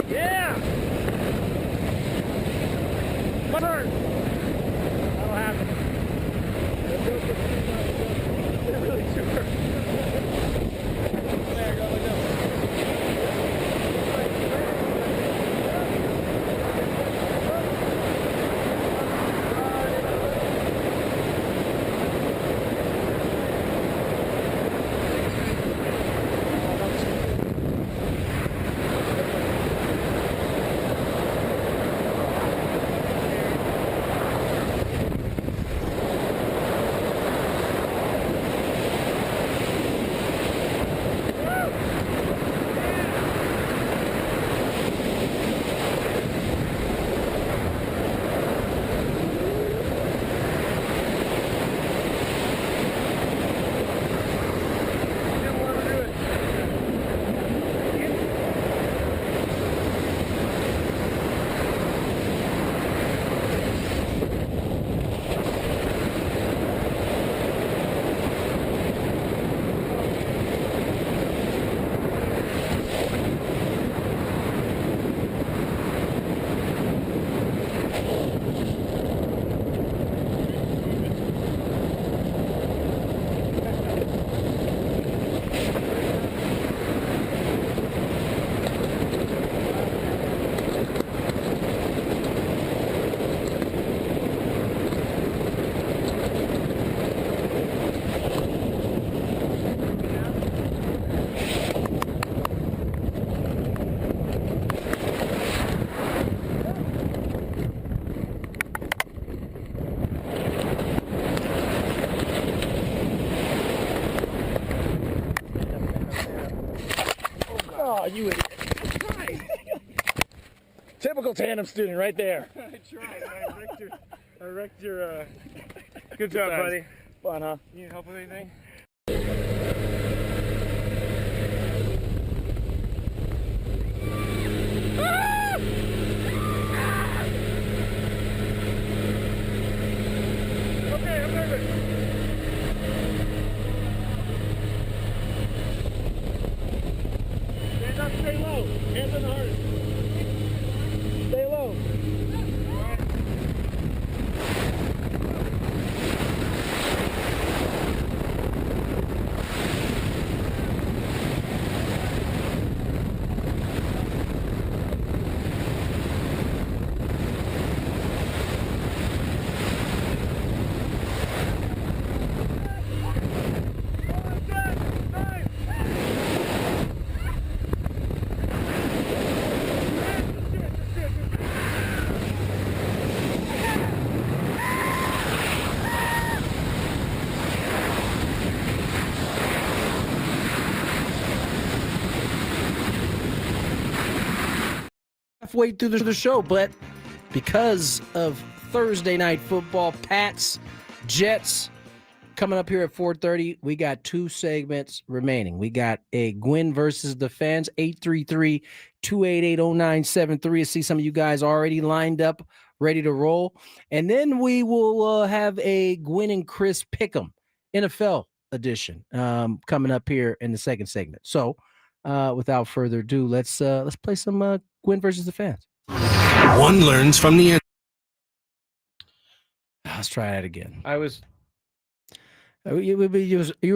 Yeah! My turn! That'll happen. They're really sure. There, go, go. Oh, you idiot. Typical tandem student right there. I tried. I wrecked your good job, buddy. Fun, huh? You need help with anything? Okay, I'm nervous. Stand up, stay low. Hands on the heart. Stay low. Halfway through the show, but because of Thursday night football, Pats, Jets, coming up here at 4:30, we got two segments remaining. We got a Gwynn versus the fans, 833-288-0973. I see some of you guys already lined up, ready to roll. And then we will have a Gwynn and Chris Pick'em NFL edition coming up here in the second segment. So without further ado, let's play some Gwynn versus the fans. One learns from the. Let's try that again. I was. You were due. You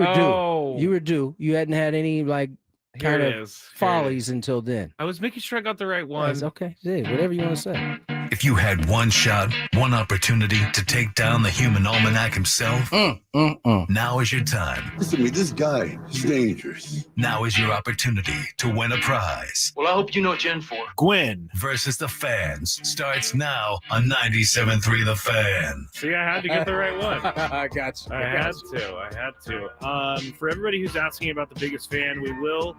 were due. You hadn't had any kind of follies until then. I was making sure I got the right one. That's okay. Yeah, whatever you want to say. If you had one shot, one opportunity to take down the human almanac himself, now is your time. Listen to me, this guy is dangerous. Now is your opportunity to win a prize. Well, I hope you know what you're in for. Gwynn versus the Fans starts now on 97.3 The Fan. See, I had to get the right one. I got you. I had to. For everybody who's asking about the biggest fan, we will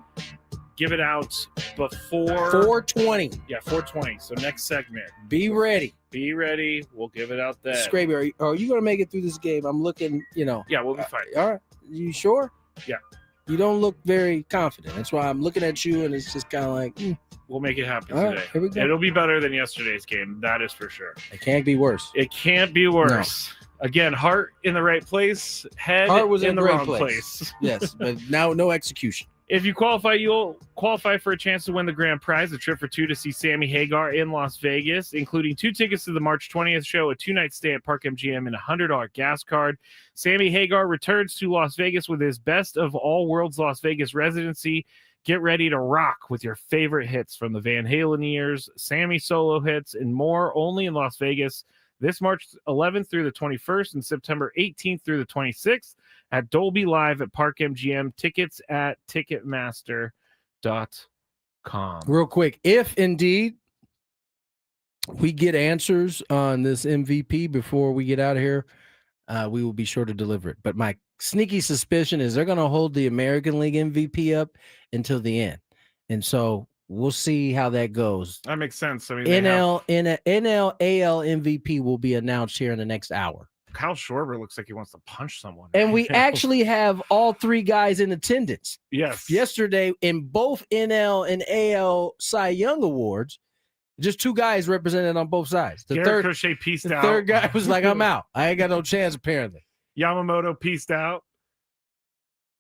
give it out before 4:20. Yeah, 4:20. So next segment. Be ready. Be ready. We'll give it out then. Skraby, are you going to make it through this game? I'm looking, Yeah, we'll be fine. All right. You sure? Yeah. You don't look very confident. That's why I'm looking at you, and it's just kind of like, We'll make it happen All right, today. here we go. It'll be better than yesterday's game. That is for sure. It can't be worse. It can't be worse. Again, heart in the right place, head Heart was in in the great wrong place. place. Yes, but now no execution. If you qualify, you'll qualify for a chance to win the grand prize, a trip for two to see Sammy Hagar in Las Vegas, including 2 tickets to the March 20th show, a 2-night stay at Park MGM, and a $100 gas card. Sammy Hagar returns to Las Vegas with his Best of All Worlds Las Vegas residency. Get ready to rock with your favorite hits from the Van Halen years, Sammy solo hits, and more, only in Las Vegas this March 11th through the 21st and September 18th through the 26th at Dolby Live at Park MGM. Tickets at Ticketmaster.com. Real quick, if indeed we get answers on this MVP before we get out of here, we will be sure to deliver it. But my sneaky suspicion is they're going to hold the American League MVP up until the end. And so we'll see how that goes. That makes sense. I mean, NL AL MVP will be announced here in the next hour. Kyle Schwarber looks like he wants to punch someone. And we actually have all 3 guys in attendance. Yes. Yesterday, in both NL and AL Cy Young Awards, just 2 guys represented on both sides. The Garrett Crochet pieced out. third guy was like, I'm out. I ain't got no chance, apparently. Yamamoto pieced out.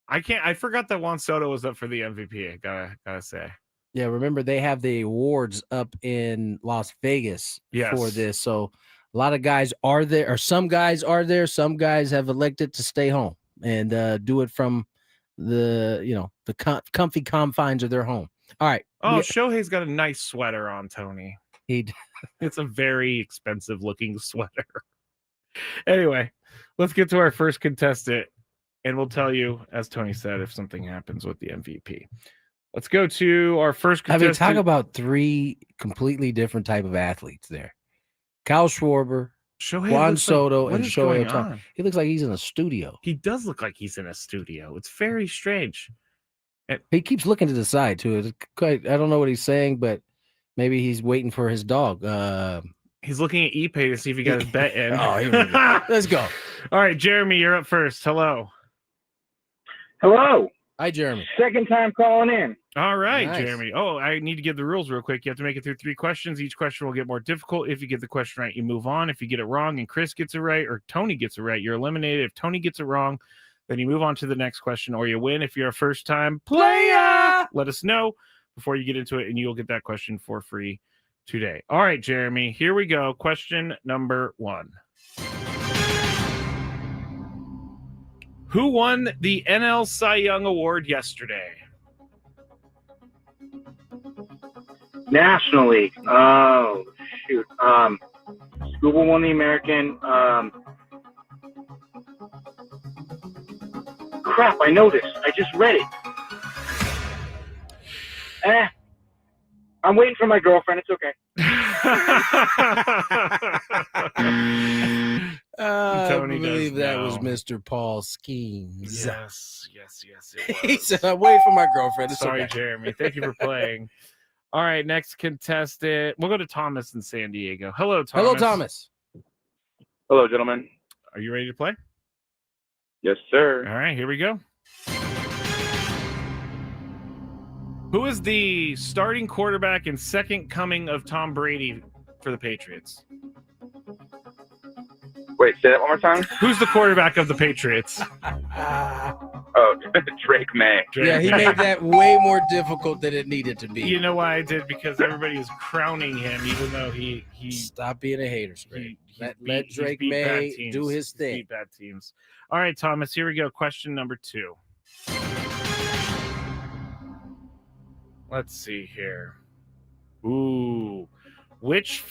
I forgot that Juan Soto was up for the MVP. I gotta say. Yeah, remember they have the awards up in Las Vegas for this. So a lot of guys are there, or some guys are there. Some guys have elected to stay home and do it from the comfy confines of their home. All right. Oh, Shohei's got a nice sweater on, Tony. It's a very expensive looking sweater. Anyway, let's get to our first contestant, and we'll tell you, as Tony said, if something happens with the MVP. Let's go to our first contestant. Talk about 3 completely different type of athletes there. Kyle Schwarber, Juan Soto, and Shohei Ohtani. He looks like he's in a studio. He does look like he's in a studio. It's very strange. He keeps looking to the side, too. I don't know what he's saying, but maybe he's waiting for his dog. He's looking at ePay to see if he got his bet in. Let's go. All right, Jeremy, you're up first. Hello. Hello. Hi, Jeremy. Second time calling in. All right, Nice. Jeremy. Oh, I need to give the rules real quick. You have to make it through 3 questions. Each question will get more difficult. If you get the question right, you move on. If you get it wrong and Chris gets it right or Tony gets it right, you're eliminated. If Tony gets it wrong, then you move on to the next question or you win. If you're a first-time player, let us know before you get into it, and you'll get that question for free today. All right, Jeremy, here we go. Question number 1. Who won the NL Cy Young Award yesterday? National League. Oh, shoot. Scuba won the American. Crap, I know this. I just read it. I'm waiting for my girlfriend. It's okay. I Tony believe does that know. was Mr. Paul Skenes. Yes, it was. He said, I'm waiting for my girlfriend. It's Sorry, okay. Jeremy. Thank you for playing. All right, next contestant. We'll go to Thomas in San Diego. Hello, Thomas. Hello, Thomas. Hello, gentlemen. Are you ready to play? Yes, sir. All right, here we go. Who is the starting quarterback and second coming of Tom Brady for the Patriots? Wait, say that one more time. Who's the quarterback of the Patriots? Oh, Drake May. Yeah, he made that way more difficult than it needed to be. You know why I did? Because everybody is crowning him, even though he Stop being a hater, Skraby. Let he's Drake beat bad May teams. do his He's thing. beat bad teams. All right, Thomas, here we go. Question number 2. Let's see here. Ooh. Which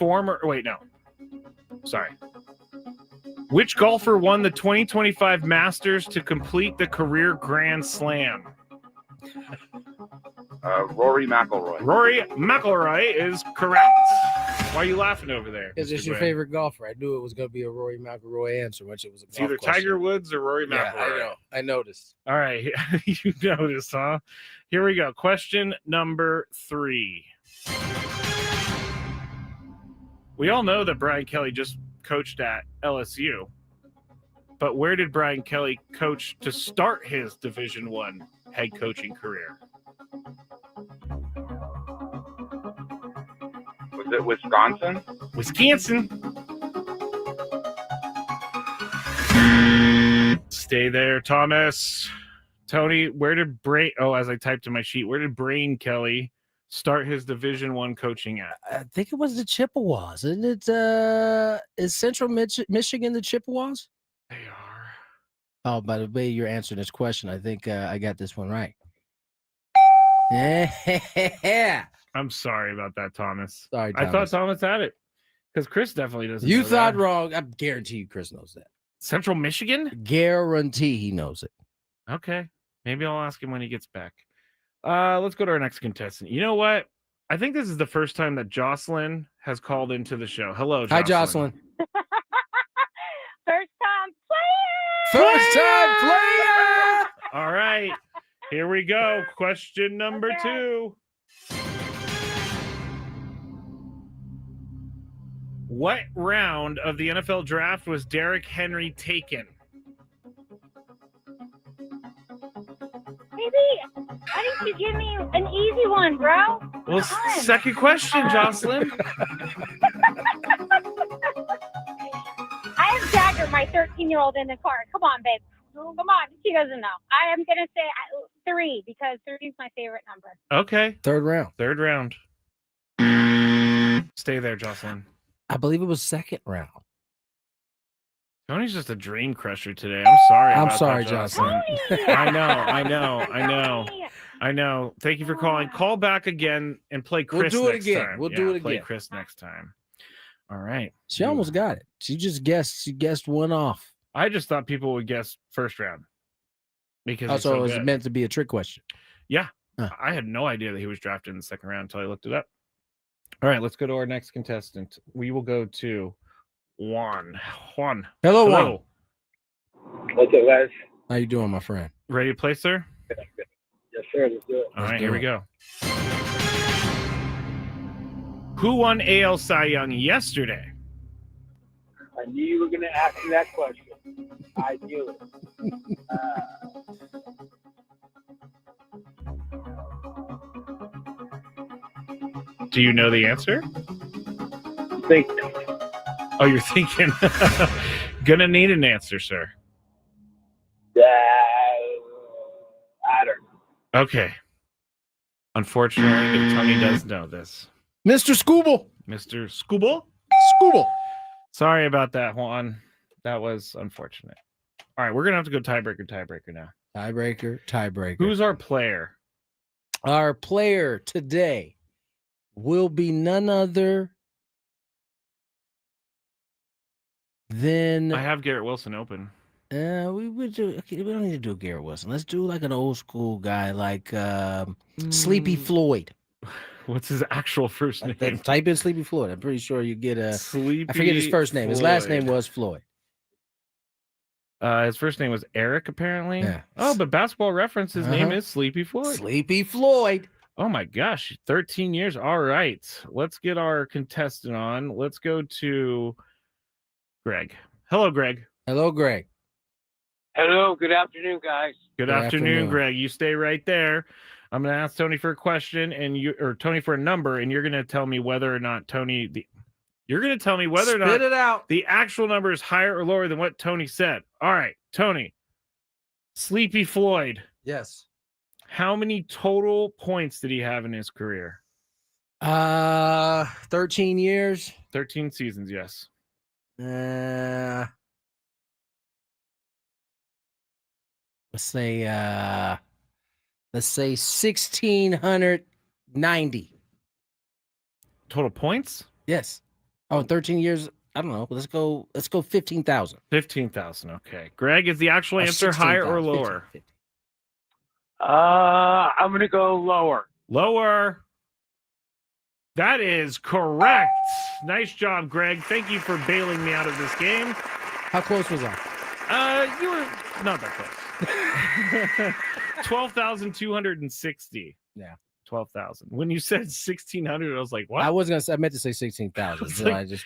golfer won the 2025 Masters to complete the career Grand Slam? Rory McIlroy. Rory McIlroy is correct. Why are you laughing over there? Because it's Mr. your Gwynn? favorite golfer. I knew it was going to be a Rory McIlroy answer, which it was a It's golf either question. Tiger Woods or Rory Yeah, McIlroy. I know. I noticed. All right. You noticed, huh? Here we go. Question number 3. We all know that Brian Kelly just coached at LSU. But where did Brian Kelly coach to start his Division I head coaching career? Was it Wisconsin? Wisconsin. Stay there, Thomas. Tony, where did as I typed in my sheet, where did Brain Kelly start his Division I coaching at? I think it was the Chippewas. Isn't it? Is Central Michigan the Chippewas? They are. Oh, by the way, you're answering this question. I think I got this one right. Yeah. I'm sorry about that, Thomas. Sorry, I thought Thomas. Thomas had it because Chris definitely doesn't. You know thought that. wrong. I guarantee you Chris knows that. Central Michigan? Guarantee he knows it. Okay. Maybe I'll ask him when he gets back. Let's go to our next contestant. You know what? I think this is the first time that Jocelyn has called into the show. Hello, Jocelyn. Hi, Jocelyn. First time player. First time player. All right. Here we go. Question number 2. What round of the NFL draft was Derrick Henry taken? Maybe why didn't you give me an easy one, bro? Well, second question, Jocelyn. I have Jagger, my 13-year-old, in the car. Come on, babe. Come on. She doesn't know. I am going to say 3 because 3 is my favorite number. Okay. Third round. Third round. Stay there, Jocelyn. I believe it was second round. Tony's just a dream crusher today. I'm sorry. I'm about sorry, that, Jocelyn. I know. Thank you for calling. Call back again and play Chris We'll do it next again. time. We'll do it Play again. Chris next time. All right. She almost got it. She just guessed. She guessed one off. I just thought people would guess first round because he's Also, so it was good. meant to be a trick question. Yeah. Huh. I had no idea that he was drafted in the second round until I looked it up. All right, let's go to our next contestant. We will go to Juan. Juan. Hello, Juan. What's up, guys? How you doing, my friend? Ready to play, sir? Yes, sir. Let's do it. All right, do here we it. go. Who won AL Cy Young yesterday? I knew you were going to ask me that question. I knew it. Do you know the answer? Think. Oh, you're thinking. Gonna need an answer, sir. I don't know. Okay. Unfortunately, Tony does know this. Mr. Scooble. Mr. Scooble? Scooble. Sorry about that, Juan. That was unfortunate. All right, we're going to have to go tiebreaker now. Tiebreaker. Who's our player? Our player today will be none other than I have Garrett Wilson open. we would do. Okay, we don't need to do Garrett Wilson. Let's do like an old school guy, like Sleepy Floyd. What's his actual first name? Type in Sleepy Floyd. I'm pretty sure you get a. Sleepy. I forget his first name. His last name was Floyd. His first name was Eric, apparently. Yeah. Oh, but Basketball Reference, his name is Sleepy Floyd. Sleepy Floyd. Oh my gosh, 13 years. All right, let's get our contestant on. Let's go to Greg. Hello, Greg. Hello, Greg. Hello. Good afternoon, guys. Good afternoon, Greg. You stay right there. I'm going to ask Tony for a question or Tony for a number, and you're going to tell me whether or not you're going to tell me whether or not Spit it out. the actual number is higher or lower than what Tony said. All right, Tony. Sleepy Floyd. Yes. How many total points did he have in his career? 13 years. 13 seasons, yes. Let's say 1690. Total points? Yes. Oh, 13 years. I don't know. Let's go 15,000. 15,000. Okay. Greg, is the actual answer higher or lower? 15. I'm going to go lower. Lower. That is correct. Nice job, Greg. Thank you for bailing me out of this game. How close was I? You were not that close. 12,260. Yeah. 12,000. When you said 1,600, I was like, what? I meant to say 16,000. So like, I just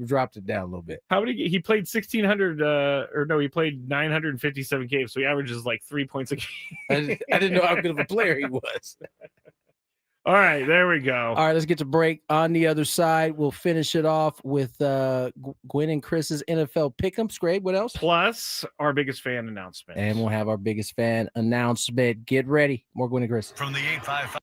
dropped it down a little bit. How many? He played 1,600, or no, he played 957 games. So he averages like 3 points a game. I didn't know how good of a player he was. All right, there we go. All right, let's get to break. On the other side, we'll finish it off with Gwynn and Chris's NFL Pick'em. Skrabe, what else? Plus our biggest fan announcement. And we'll have our biggest fan announcement. Get ready. More Gwynn and Chris. From the 855.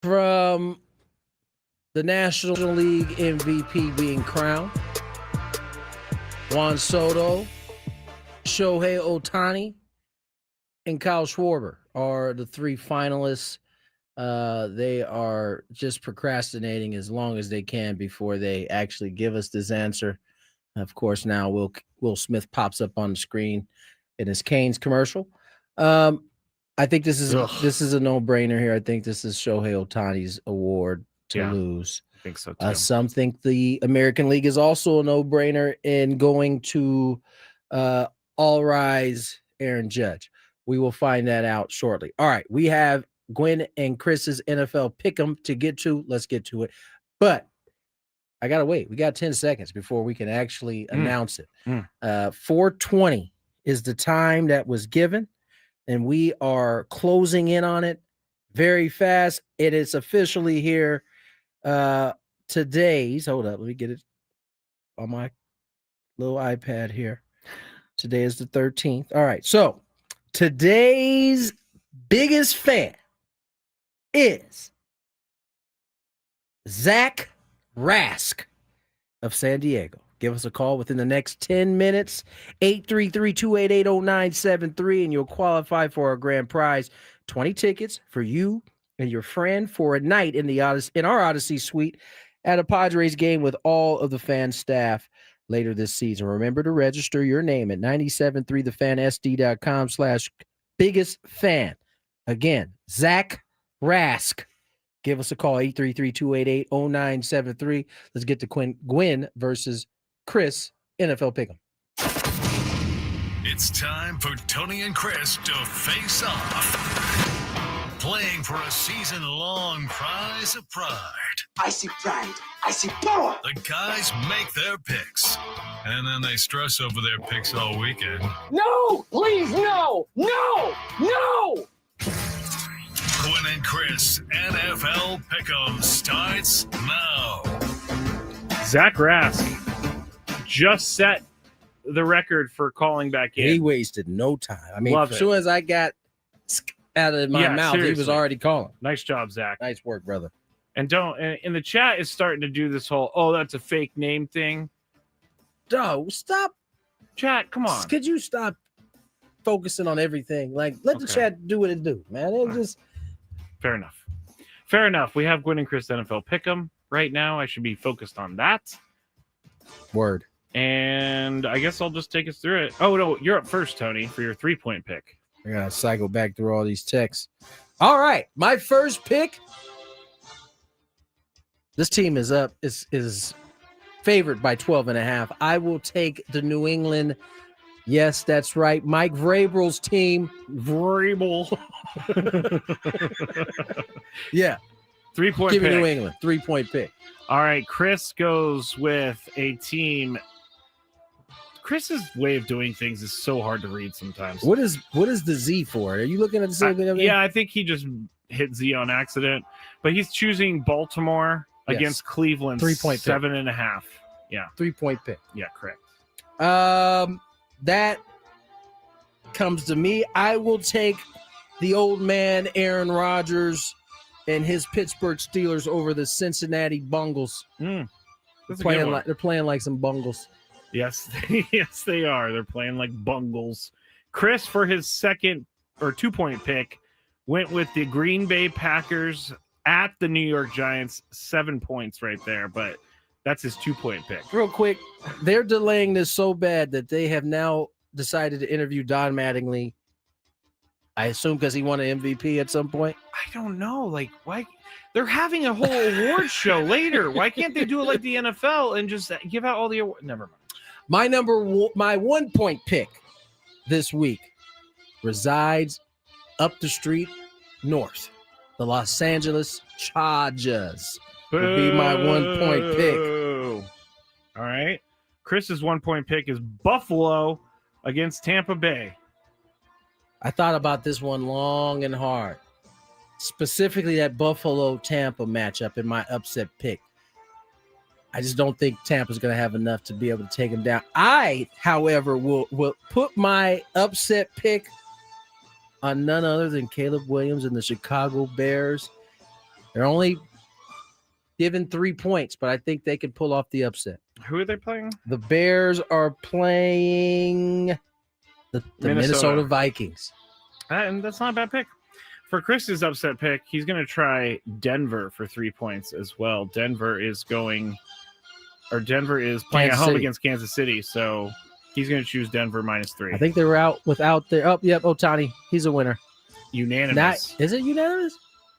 from the National League MVP being crowned. Juan Soto, Shohei Ohtani, and Kyle Schwarber are the 3 finalists. They are just procrastinating as long as they can before they actually give us this answer. Of course, now Will Smith pops up on the screen in his Canes commercial. I think this is a no-brainer here. I think this is Shohei Ohtani's award to lose. I think so too. Some think the American League is also a no-brainer in going to All Rise Aaron Judge. We will find that out shortly. All right, we have Gwynn and Chris's NFL Pick'em to get to. Let's get to it. But I gotta wait. We got 10 seconds before we can actually announce it. 4:20 is the time that was given, and we are closing in on it very fast. It is officially here. Today's, hold up, let me get it on my little iPad here. Today is the 13th. All right, so today's biggest fan is Zach Rask of San Diego. Give us a call within the next 10 minutes, 833-288-0973, and you'll qualify for our grand prize, 20 tickets for you and your friend for a night in our Odyssey suite at a Padres game with all of the fan staff later this season. Remember to register your name at 973thefansd.com/biggest fan. Again, Zach Rask. Give us a call, 833-288-0973. Let's get to Gwynn versus Chris NFL Pick'em. It's time for Tony and Chris to face off. Playing for a season-long prize of pride. I see pride. I see power. The guys make their picks, and then they stress over their picks all weekend. No! Please, no! No! No! Gwynn and Chris NFL Pick'em starts now. Zach Rask just set the record for calling back in. He wasted no time. I mean, Love as soon as I got out of my mouth, seriously. he was already calling. Nice job, Zach. Nice work, brother. And in the chat is starting to do this whole, that's a fake name thing. Duh, stop. Chat, come on. Could you stop focusing on everything? Like, let the chat do what it do, man. It just... Fair enough. Fair enough. We have Gwynn and Chris NFL Pick'em right now. I should be focused on that. Word. And I guess I'll just take us through it. Oh, no, you're up first, Tony, for your 3-point pick. I gotta cycle back through all these texts. All right, my first pick. This team is favored by 12.5. I will take the New England. Yes, that's right. Mike Vrabel's team. Vrabel. Yeah. 3-point Give me pick. New England. 3-point pick. All right, Chris goes with a team. Chris's way of doing things is so hard to read sometimes. What is the Z for? Are you looking at the same thing? Yeah, I think he just hit Z on accident. But he's choosing Baltimore against Cleveland. 3-point 7.5. Yeah. 3-point pick. Yeah, correct. That comes to me. I will take the old man Aaron Rodgers and his Pittsburgh Steelers over the Cincinnati Bungles. They're playing like some bungles. Yes, yes, they are. They're playing like bungles. Chris, for his 2-point pick, went with the Green Bay Packers at the New York Giants. 7 points right there, but that's his 2-point pick. Real quick, they're delaying this so bad that they have now decided to interview Don Mattingly. I assume because he won an MVP at some point. I don't know. Like, why? They're having a whole award show later. Why can't they do it like the NFL and just give out all the awards? Never mind. My 1-point pick this week resides up the street north. The Los Angeles Chargers will be my 1-point pick. All right. Chris's 1-point pick is Buffalo against Tampa Bay. I thought about this one long and hard. Specifically that Buffalo-Tampa matchup in my upset pick. I just don't think Tampa's going to have enough to be able to take him down. I, however, will put my upset pick on none other than Caleb Williams and the Chicago Bears. They're only given 3 points, but I think they can pull off the upset. Who are they playing? The Bears are playing the Minnesota Vikings. And that's not a bad pick. For Chris's upset pick, he's going to try Denver for 3 points as well. Denver is playing at home against Kansas City, so he's going to choose Denver -3. I think they were out without their. Oh, yep, Ohtani. He's a winner. Unanimous. Is it unanimous?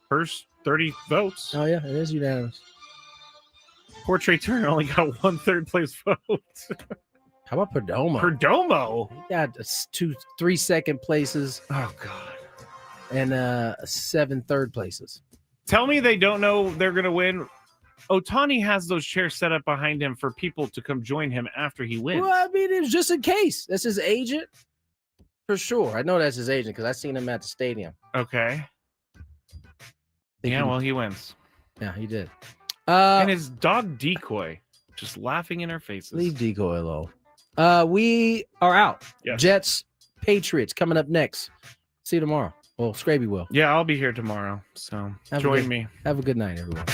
First 30 votes. Oh, yeah, it is unanimous. Poor Trey Turner only got 1 third-place vote. How about Perdomo? Perdomo? He got 3 second places. Oh, God. And 7 third places. Tell me they don't know they're going to win. Ohtani has those chairs set up behind him for people to come join him after he wins. Well, I mean, it was just in case. That's his agent. For sure. I know that's his agent because I seen him at the stadium. Okay. Well, he wins. Yeah, he did. And his dog Decoy just laughing in our faces. Leave Decoy alone. We are out. Yes. Jets, Patriots coming up next. See you tomorrow. Well, Skraby will. Yeah, I'll be here tomorrow. So join me. Have a good night, everyone.